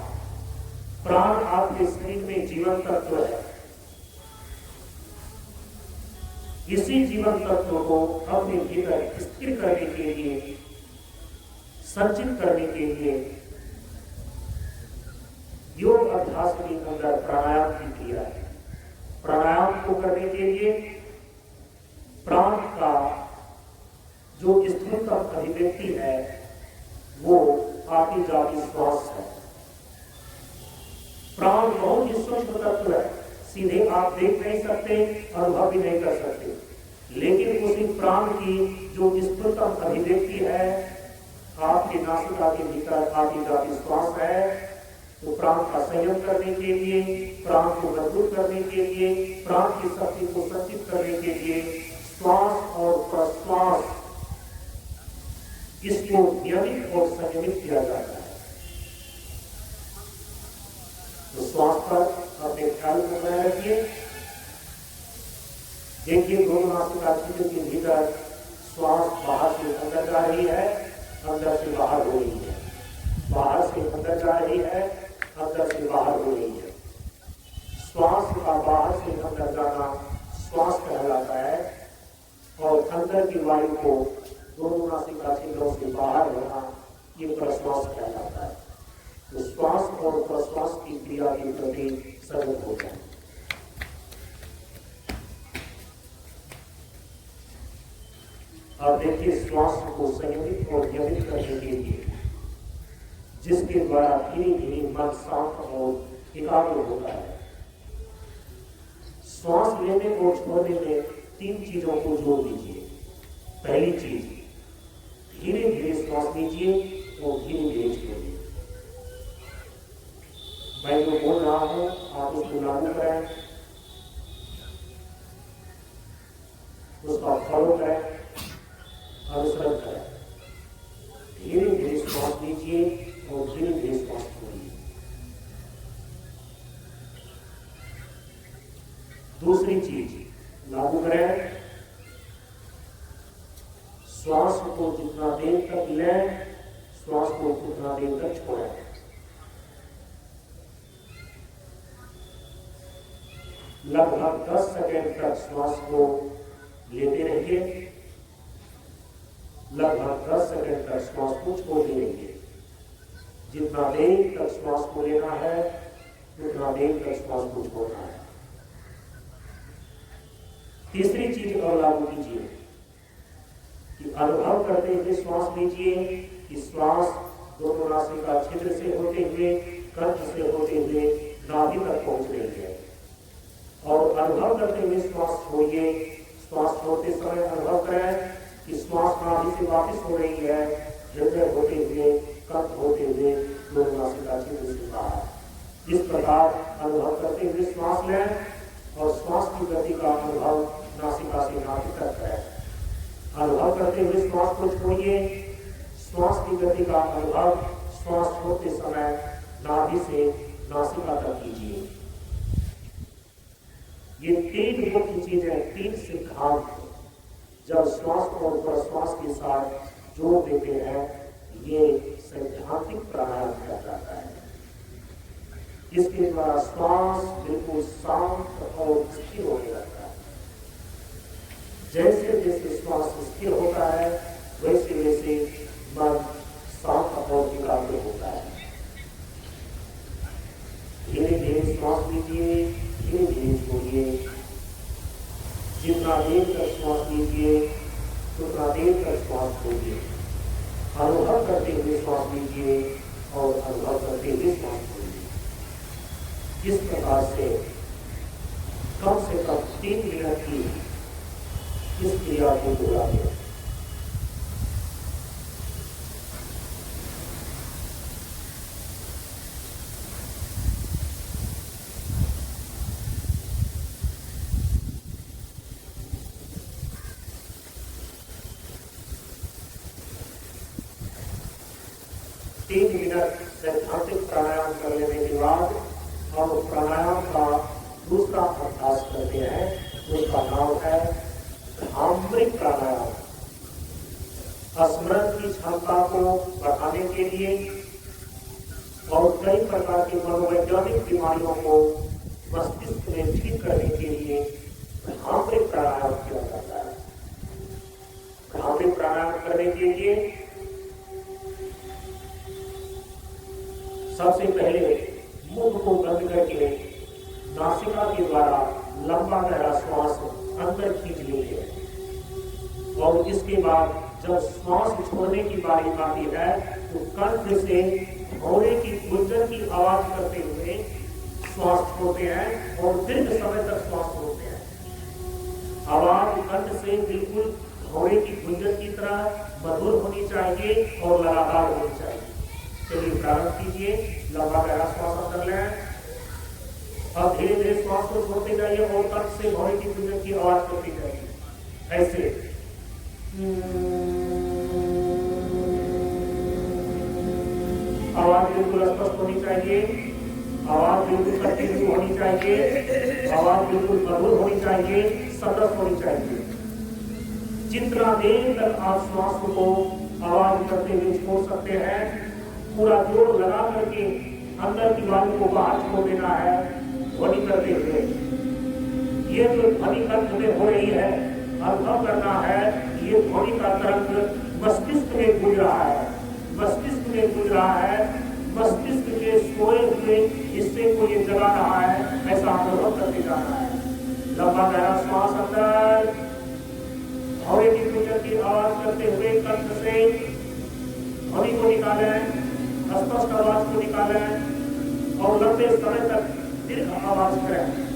प्राण आपके शरीर में जीवन तत्व है। इसी जीवन तत्व को अपने भीतर स्थिर करने के लिए, संचित करने के लिए योग अभ्यास के अंदर प्राणायाम की क्रिया है। प्राणायाम को करने के लिए प्राण का जो स्थूलतम अभिव्यक्ति है वो आती जाती श्वास है। प्राण बहुत ही सूक्ष्म तत्व है, सीधे आप देख नहीं सकते, अनुभव भी नहीं कर सकते, लेकिन उसी प्राण की जो स्थूलतम अभिव्यक्ति है, आपकी नासिका के भीतर आती जाती श्वास है। तो प्राण का संयम करने के लिए, प्राण को मजबूत करने के लिए, प्राण की शक्ति को संचित करने के लिए श्वास और प्रश्वास इसको नियमित और संयमित किया जाता है। तो श्वास पर अपने ख्याल को बनाए रखिए। देखिए दोनों नासिका छिद्र के भीतर श्वास बाहर से अंदर जा रही है, अंदर से बाहर हो रही है, बाहर से अंदर जा रही है, अंदर से बाहर हो रही है। श्वास का बाहर से अंदर जाना श्वास कहलाता है और अंदर की वायु को दोनों नासिका छिद्रों से बाहर होना ये प्रश्वास कहलाता है। तो श्वास और प्रश्वास की क्रिया के प्रति सजग हो जाए। अब देखिए श्वास को संयमित और नियमित करने के लिए, जिसके द्वारा धीरे धीरे मन शांत और एकाग्र होता है। श्वास लेने और छोड़ने में 3 चीजों को जोड़ दीजिए। पहली चीज, धीरे धीरे श्वास लीजिए और धीरे धीरे छोड़िए। मैं जो बोल रहा हूं आप उसको लागू करें, उसका फॉलो करें, अनुसरण करें। धीरे धीरे श्वास लीजिए और धीरे धीरे श्वास छोड़िए। दूसरी चीज लागू करें, श्वास को जितना देर तक लें, श्वास को उतना देर तक छोड़ें। लगभग 10 सेकंड तक श्वास को लेते रहिए, लगभग 10 सेकंड तक श्वास को छोड़ते रहिए। जितना देर तक श्वास को लेना है उतना देर तक श्वास को छोड़ना है। तीसरी चीज और लागू कीजिए कि अनुभव करते हुए श्वास लीजिए कि श्वास दोनों नासिका छिद्र से होते हुए कंठ से होते हुए नाभि तक पहुंच रही है। और अनुभव करते हुए श्वास छोड़िए। श्वास छोड़ते समय अनुभव करें कि श्वास नाभि से वापस हो रही है, हृदय होते हुए कंठ होते हुए दोनों नासिका छिद्र से बाहर। इस प्रकार अनुभव करते हुए श्वास लें और श्वास की गति का अनुभव नासिका से नाभि तक करें। अनुभव करते हुए श्वास को छोड़िए। श्वास की गति का अनुभव श्वास छोड़ते समय नाभि से नासिका तक कीजिए। ये 3 मुख्य चीजें, 3 सिद्धांत जब श्वास और प्रश्वास के साथ जोड़ देते हैं, ये सैद्धांतिक प्राणायाम किया जाता है। इसके द्वारा श्वास बिल्कुल शांत और स्थिर होने लगता है। जैसे जैसे श्वास स्थिर होता है वैसे वैसे मन शांत और एकाग्र होता है। धीरे धीरे श्वास लीजिए, धीरे धीरे छोड़िए। जितना देर तक श्वास लीजिए उतना देर तक श्वास छोड़िए। अनुभव करते हुए श्वास लीजिए और अनुभव करते हुए श्वास छोड़िए। इस प्रकार से कम 3 मिनट की इस क्रिया को दोहराइए। सैद्धांतिक प्राणायाम कर लेने के बाद हम प्राणायाम का दूसरा अभ्यास करते हैं। उसका नाम है भ्रामरिक प्राणायाम। स्मरण की क्षमता को बढ़ाने के लिए और कई प्रकार की मनोवैज्ञानिक बीमारियों को मस्तिष्क में ठीक करने के लिए भ्रामरिक प्राणायाम किया जाता है। भ्रामरिक प्राणायाम करने के लिए सबसे पहले मुख को बंद करके नासिका के द्वारा लंबा गहरा श्वास अंदर खींच लेते हैं। और इसके बाद जब श्वास छोड़ने की बारी आती है तो कंठ से घोड़े की गुंजन की आवाज करते हुए श्वास छोड़ते हैं और दीर्घ समय तक श्वास छोड़ते हैं। आवाज कंठ से बिल्कुल घोड़े की गुंजन की तरह मधुर होनी चाहिए और लगातार होनी चाहिए। चलिए प्रारंभ कीजिए। लंबा गहरा श्वास अंदर लें। अब धीरे धीरे श्वास को छोड़ते जाइए और कंठ से घोड़े की गुंजन की आवाज करती जाइए। ऐसे आवाज बिल्कुल स्पष्ट होनी चाहिए। आवाज बिल्कुल कंटिन्यू होनी चाहिए। आवाज बिल्कुल मधुर होनी चाहिए, सतत होनी चाहिए। जितना देर तक आप श्वास को आवाज करते हुए छोड़ सकते हैं, पूरा जोर लगा करके अंदर की वायु को बाहर छोड़ देना है ध्वनि करते हुए। ये जो ध्वनि कंठ में हो रही है, अनुभव करना है ये ध्वनि का तरंग मस्तिष्क में गुज रहा है, मस्तिष्क में गुज रहा है, मस्तिष्क के सोए हुए हिस्से को ये जगा रहा है। ऐसा अनुभव करते जाना है। लंबा गहरा श्वास अंदर, घोड़े की गुंजन की आवाज करते हुए कंठ से ध्वनि को निकालें, स्पष्ट आवाज को निकालें और लंबे समय तक दीर्घ आवाज करें।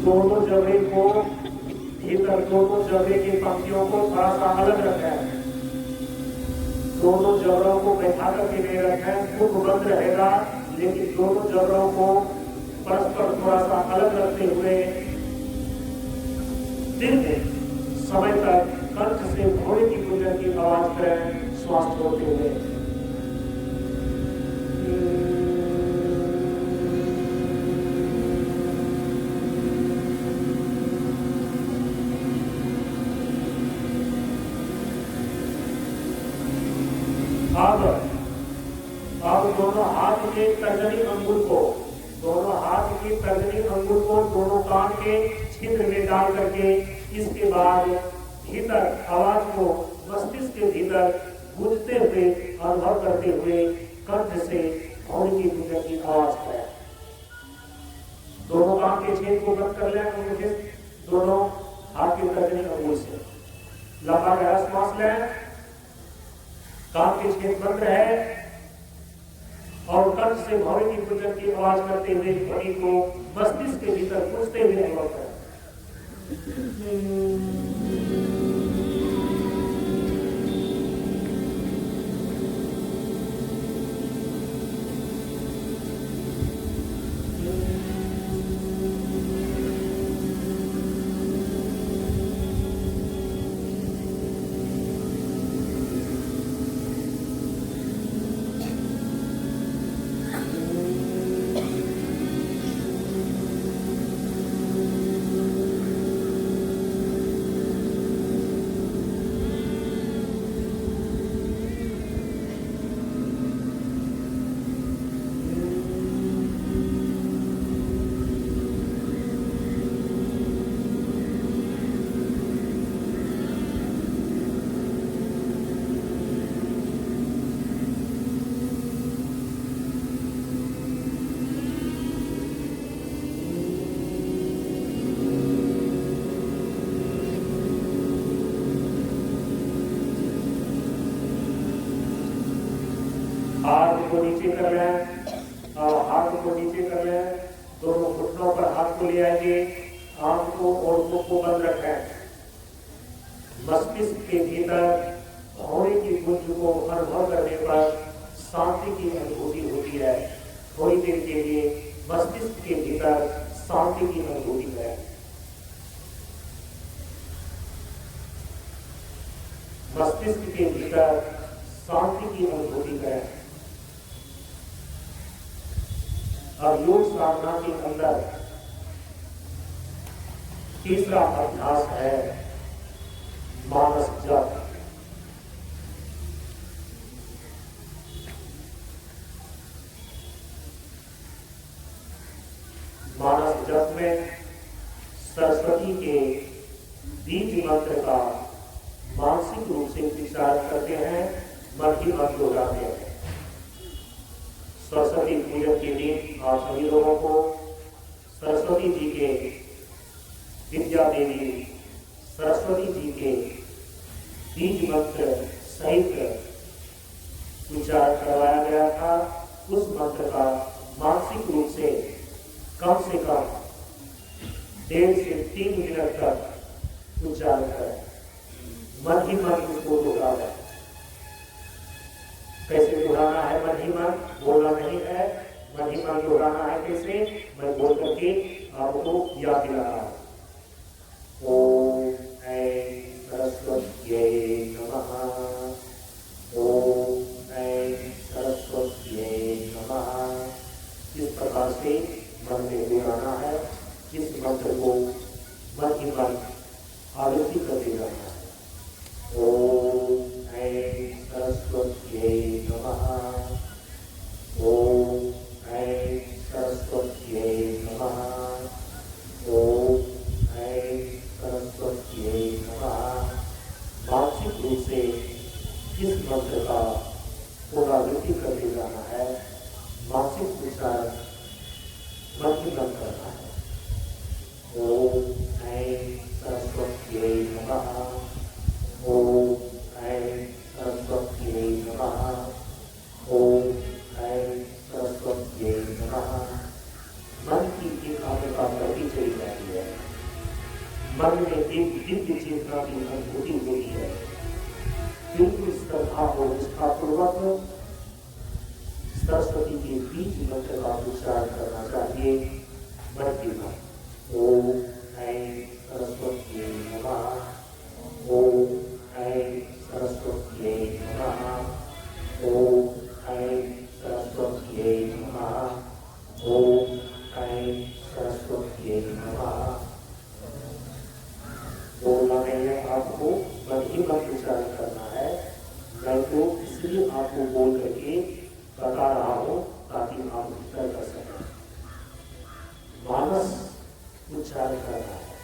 दोनों जबड़े को भीतर, दोनों जबड़े की पंक्तियों को थोड़ा सा अलग रखें। दोनों जबड़ों को बैठा करके नहीं रखें, मुख बंद रहेगा, लेकिन दोनों जबड़ों को परस्पर थोड़ा सा अलग रखते हुए दिन समय तक कंठ से घोड़े की गुंजन की आवाज करें श्वास छोड़ते हुए। अब दोनों हाथ के तर्जनी अंगुल को दोनों कान के छिद्र में डाल करके इसके बाद भीतर आवाज को मस्तिष्क के भीतर गूंजते हुए अनुभव करते हुए कंठ से घोड़े की गुंजन की आवाज करें। दोनों कान के छेद को बंद कर लें, दोनों हाथ के तर्जनी अंगुल से लंबा गहरा श्वास लें, कान के छेद बंद रहे और कंठ से घोड़े की गुंजन की आवाज करते हुए ध्वनि को मस्तिष्क के भीतर गूंजते हुए अनुभव करें। हाथ को नीचे कर लें और हाथ को नीचे कर लें, दोनों घुटनों पर हाथ को ले आएंगे, आंखों और मुख को बंद रखें। मस्तिष्क के भीतर घोड़े की गूंज को अनुभव करने पर शांति की अनुभूति होती है। थोड़ी देर के लिए मस्तिष्क के भीतर शांति की अनुभूति है। मस्तिष्क के भीतर शांति की अनुभूति करें। और योग साधना के अंदर तीसरा अभ्यास है मानस जप। मानस जप में सरस्वती के बीज मंत्र का मानसिक रूप से विचार करते हैं, मन ही मन को जाते हैं। सरस्वती पूजन के दिन आप सभी लोगों को सरस्वती जी के विद्या देवी सरस्वती जी के बीज मंत्र सहित उच्चारण करवाया गया था। उस मंत्र का मानसिक रूप से कम 1.5 से 3 मिनट तक उच्चारण करें। मन ही मन उसको दोहराना है। कैसे दोहराना है? मन ही मन बोलना नहीं है, मन ही मन दोहराना है। कैसे? मैं बोल करके आपको याद दिला रहा हूं। ओम ऐं सरस्वत्यै नमः, ओम ऐं सरस्वत्यै नमः। इस प्रकार से मन में दोहराना है। इस मंत्र को मन ही मन आवृत्ति करते जाना है। ओम ऐं सरस्वत्यै नमः, ओम ऐं सरस्वत्यै नमः, ओम ऐं सरस्वत्यै नमः। मानसिक रूप से इस मंत्र का पुनरावृत्ति करते जाना है। मानसिक उच्चारण मन ही मन करना है। ओम ऐं सरस्वत्यै नमः, ओम ऐं सरस्वत्यै नमः, ओम ऐं सरस्वत्यै नमः। मन की एकाग्रता बढ़ती चली जाती है। मन में एक दिव्य चेतना की अनुभूति होती है। बिल्कुल श्रद्धा और निष्ठापूर्वक सरस्वती के बीज मंत्र का उच्चारण करना चाहिए। मन की मन ओम ऐं सरस्वत्यै ओम ऐं सरस्वत्यै नमः। ओम ऐं सरस्वत्यै नमः। बोलना नहीं है आपको, मन ही मन उच्चारण करना है। मैं तो इसलिए आपको बोल करके बता रहा हूं ताकि आप उत्तर कर सकें। मानस उच्चारण करना है,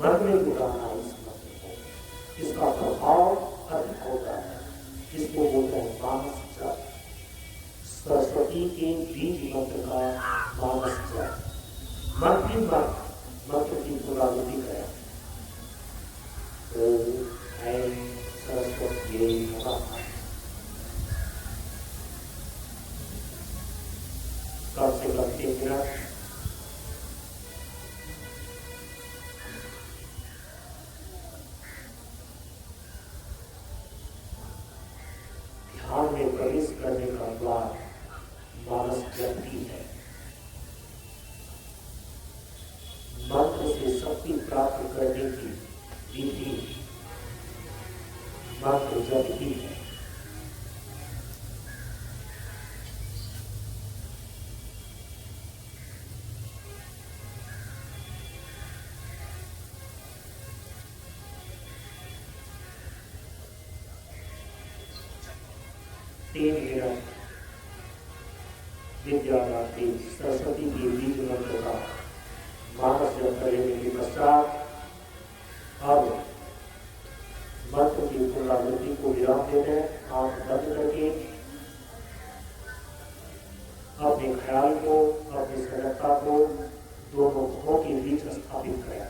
मन में उतारना इस मंत्र को, इसका प्रभाव अधिक होता है। इसको बोलते हैं मानस जप। सरस्वती के बीज मंत्र का मानस जप। मन ही मन मंत्र की पुनरावृत्ति करें। ओम ऐं सरस्वत्यै नमः। कम से कम 3 मिनट ध्यान में प्रवेश करने का द्वार मानस जप ही है। मंत्र से शक्ति प्राप्त करने की विधि मंत्र जप ही है। विद्यादात्री सरस्वती की बीज मंत्र का मानस जप करने के पश्चात अब मंत्र की पुनरावृत्ति को विराम देते हैं। आंख बंद करके अपने ख्याल को, अपनी सजगता को दोनों मुखों के बीच स्थापित करें।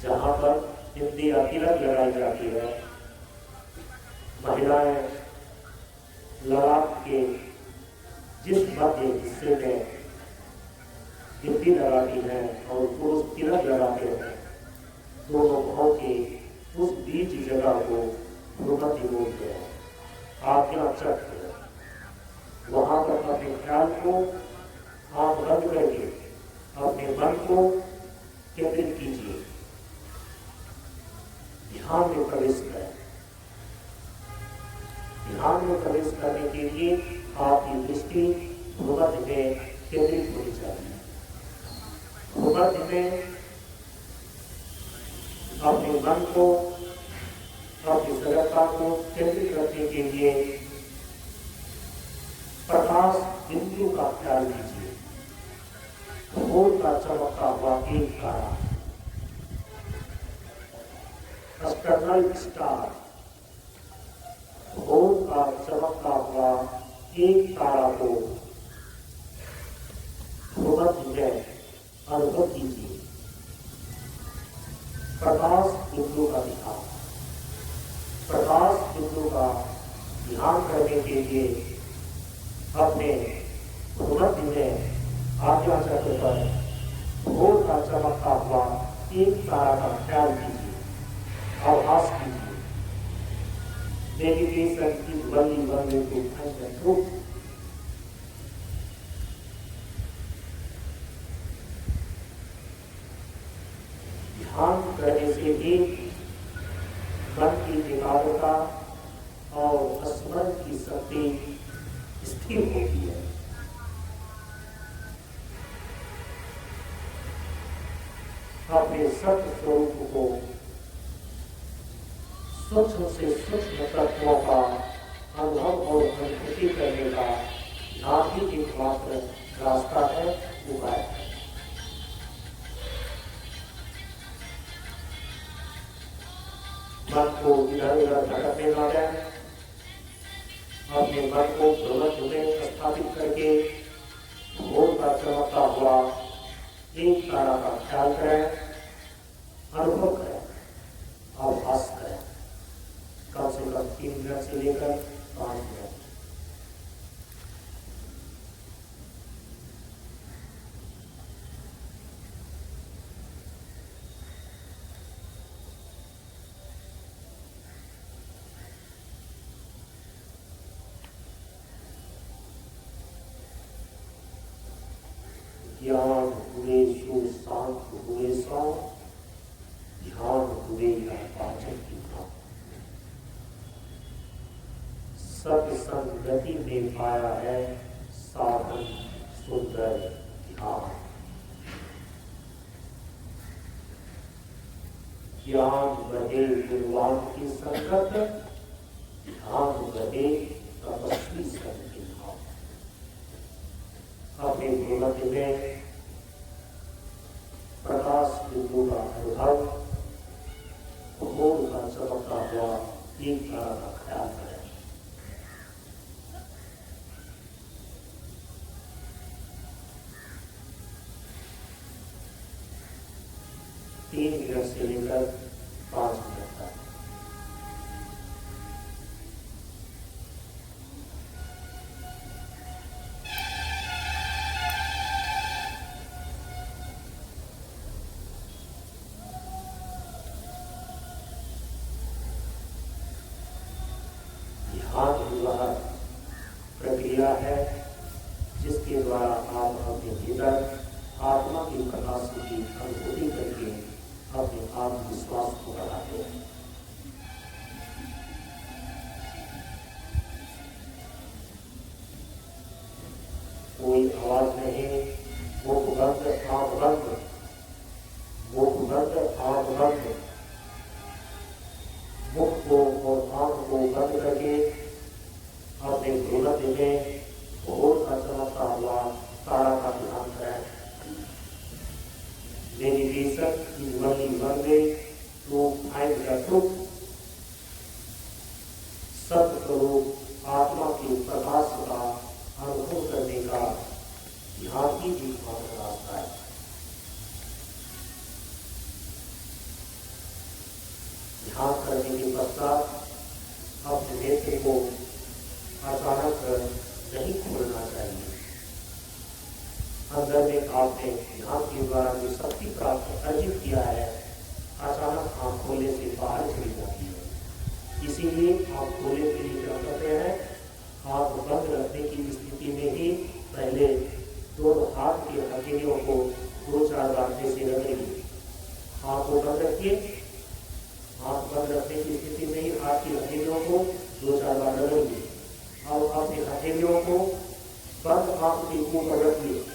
जहां पर इंद्रियां तिलक लगाई जाती है, महिलाएं ललाट के जिस मध्य हिस्से में गिनती लगाती हैं और पुरुष तिलक लगाते हैं, दोनों मुखों के उस बीच जगह को भ्रूमध्य बोलते हैं। आज्ञा चक्र, वहां पर अपने ख्याल को आंख बंद करके अपने मन को केंद्रित कीजिए। ध्यान में प्रवेश करें। ध्यान में प्रवेश करने के लिए आपकी दृष्टि भ्रूमध्य में केंद्रित होनी चाहिए। भ्रूमध्य में अपने मन को, अपनी सजगता को केंद्रित करने के लिए प्रकाश बिंदु का ख्याल कीजिए। भोर का चमकता हुआ एक तारा, एक्सटर्नल स्टार, भोर का चमकता हुआ एक तारा को भ्रूमध्य में अनुभव कीजिए। प्रकाश बिंदु का ध्यान, प्रकाश बिंदु का ध्यान करने के लिए अपने भ्रूमध्य में आज्ञा चक्र पर भोर का चमकता हुआ एक तारा का ख्याल कीजिए, आभास कीजिए। Meditation is only one way to find the truth. ध्यान करने से भी मन की एकाग्रता और स्मरण की शक्ति स्थिर होती है। अपने सत्य स्वरूप को सूक्ष्म से सूक्ष्म तत्वों का अनुभव और अनुभूति करने का ध्यान ही एकमात्र रास्ता है, उपाय है। मन को इधर उधर भटकने ना दें। अपने मन को भ्रूमध्य में स्थापित करके भोर का चमकता हुआ एक तारा का ख्याल करें, अनुभव करें, आभास करें। कम से कम 3 मिनट से लेकर 5 मिनट। ज्ञान हुए सो शांत हुए सो, ध्यान हुए या पाचन की भाव। सत्संगति में पाया है साधन सुंदर ध्यान। ज्ञान बहे गुरुवान की संगत, ध्यान बहे तपस्वी संग की भाव। अपने जीवन में प्रकाश बिंदु का अनुभव, भूल का चमकता हुआ एक तारा का ख्याल करें। तीन मिनट से लेकर 5 मिनट तक। ध्यान ही वह प्रक्रिया है जिसके द्वारा आप अपने भीतर आत्मा की प्रकाश की अनुभूति करके अपने आत्मविश्वास को बढ़ाते हैं। कोई आवाज नहीं, मुख बंद आंख बंद, मुख बंद आंख बंद, मुख को और आंख को बंद करके अपने भ्रूमध्य में भोर का चमकता हुआ तारा का ध्यान करें। Meditation is only one way to find the truth. सत्स्वरूप आत्मा के प्रकाश का अनुभव करने का ध्यान ही एकमात्र रास्ता है। ध्यान करने के पश्चात अपने नेत्र को अचानक नहीं खोलना चाहिए। अंदर में आपने ध्यान के द्वारा जो शक्ति प्राप्त अर्जित किया है, अचानक आंख खोलने से बाहर चली जाती है। इसीलिए आंख खोलने के लिए क्या करते हैं, आंख बंद रखने की स्थिति में ही पहले दोनों हाथ की हथेलियों को 2-4 बार से रगड़िए। आंख को बंद रखिए। आंख बंद रखने की स्थिति में ही हाथ की हथेलियों को 2-4 बार रगड़िए और अपनी हथेलियों को बंद आंख के ऊपर रखिए।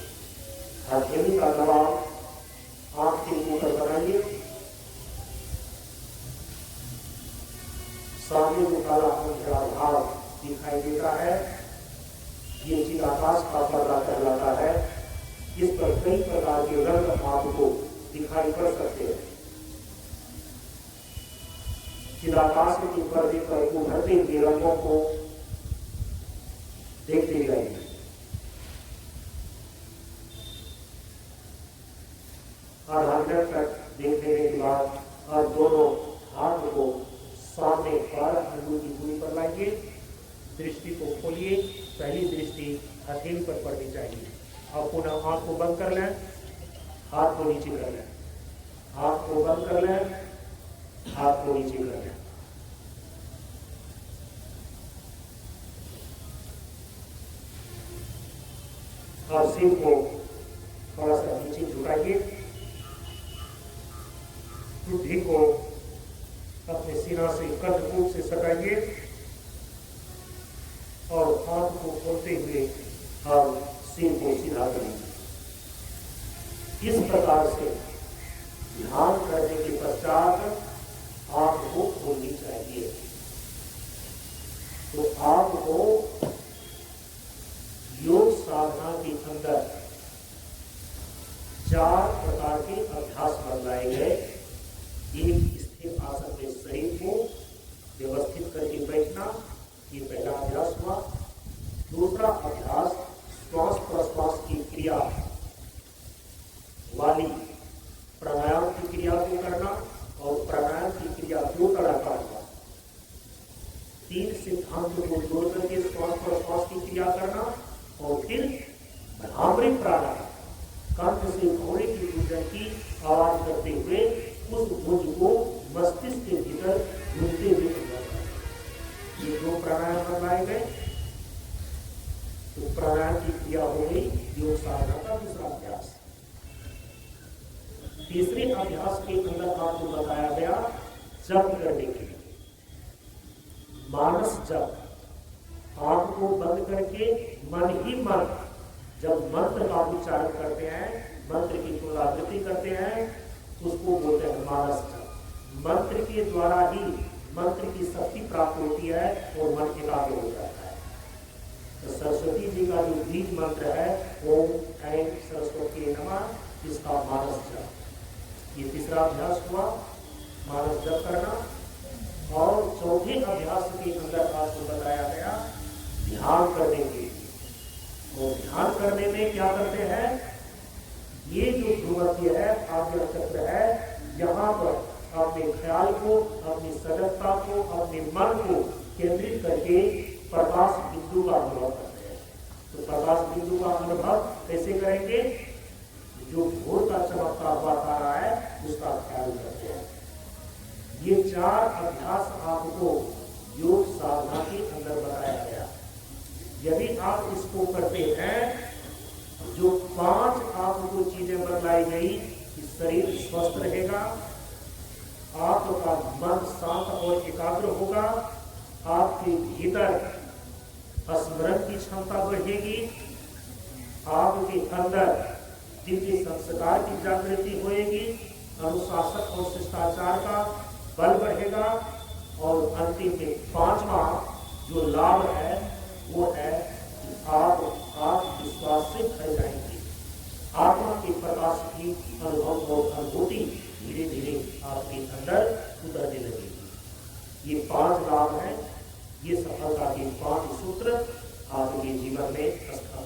हथेली का दबाव आंख के ऊपर बनाइए। सामने जो काला अंधेरा भाव दिखाई देता है, ये चिदाकाश का पर्दा कहलाता है। इस पर कई प्रकार के रंग आपको दिखाई पड़ सकते हैं। चिदाकाश के पर्दे पर उभरते हुए रंगों को देखते जाइए। आधा मिनट तक देखने के बाद और दोनों हाथ को सामने 12 अंगुल की दूरी पर लाइए। दृष्टि को खोलिए। पहली दृष्टि हथेली पर पड़नी चाहिए। और पुनः आंख को बंद कर लें, हाथ को नीचे कर लें। आंख को बंद कर लें, हाथ को नीचे कर लें। और सिर को थोड़ा सा नीचे झुकाइए। बुद्धि को अपने सीना से कंठकूट से सटाइए और हाथ को खोलते हुए और सिर को सीधा करिए। इस प्रकार से ध्यान करने के पश्चात आंख को खोलनी चाहिए। तो आपको योग साधना के अंदर 4 प्रकार के अभ्यास बतलाए गए। एक स्थिर आसन में शरीर को व्यवस्थित करके बैठना, ये पहला अभ्यास हुआ। दूसरा अभ्यास श्वास प्रश्वास की क्रिया वाली प्राणायाम की क्रिया को करना और प्राणायाम की क्रिया 2 तरह का हुआ। 3 सिद्धांत को जोड़ करके श्वास प्रश्वास की क्रिया करना और फिर भ्रामरी प्राणायाम, कंठ से घोड़े की गुंजन की आवाज करते हुए उस भुज को मस्तिष्क के भीतर घूमते हुए ये 2 प्राणायाम बनाए गए। तो प्राणायाम की क्रिया हो गई योग साधना का दूसरा अभ्यास। तीसरे अभ्यास के अंदर आपको बताया गया जप करने के लिए, मानस जप। आंख को बंद करके मन ही मन जब मंत्र का उच्चारण करते हैं, मंत्र की पुनरावृत्ति करते हैं, उसको बोलते हैं मानस जप। मंत्र के द्वारा ही मंत्र की शक्ति प्राप्त होती है और मन एकाग्र हो जाता है। तो सरस्वती जी का जो बीज मंत्र है ओम ऐं सरस्वती नमः, इसका मानस जप। ये तीसरा अभ्यास हुआ, मानस जप करना। और चौथे अभ्यास के अंदर आपको बताया गया ध्यान करने के लिए। और ध्यान करने में क्या करते हैं, ये जो भ्रूमध्य है, आज्ञा चक्र है, यहाँ पर अपने ख्याल को, अपनी सजगता को, अपने मन को केंद्रित करके प्रकाश बिंदु का अनुभव करते हैं। तो प्रकाश बिंदु का अनुभव कैसे करेंगे, जो भोर का चमकता हुआ तारा है उसका ख्याल करते हैं। ये 4 अभ्यास आपको योग साधना के अंदर बताया गया। यदि आप इसको करते हैं, जो 5 आपको चीजें बतलाई गई कि शरीर स्वस्थ रहेगा, आपका मन शांत और एकाग्र होगा, आपके भीतर स्मरण की क्षमता बढ़ेगी, आपके अंदर दिव्य संस्कार की जागृति होएगी, अनुशासन और शिष्टाचार का बल बढ़ेगा, और अंतिम में 5वां जो लाभ है वो है कि आप विश्वास से भर जाएंगे। आत्मा के प्रकाश की अनुभव और अनुभूति धीरे धीरे आपके अंदर उतरने लगेगी। ये 5 लाभ हैं, ये सफलता के 5 सूत्र आपके जीवन में स्थापित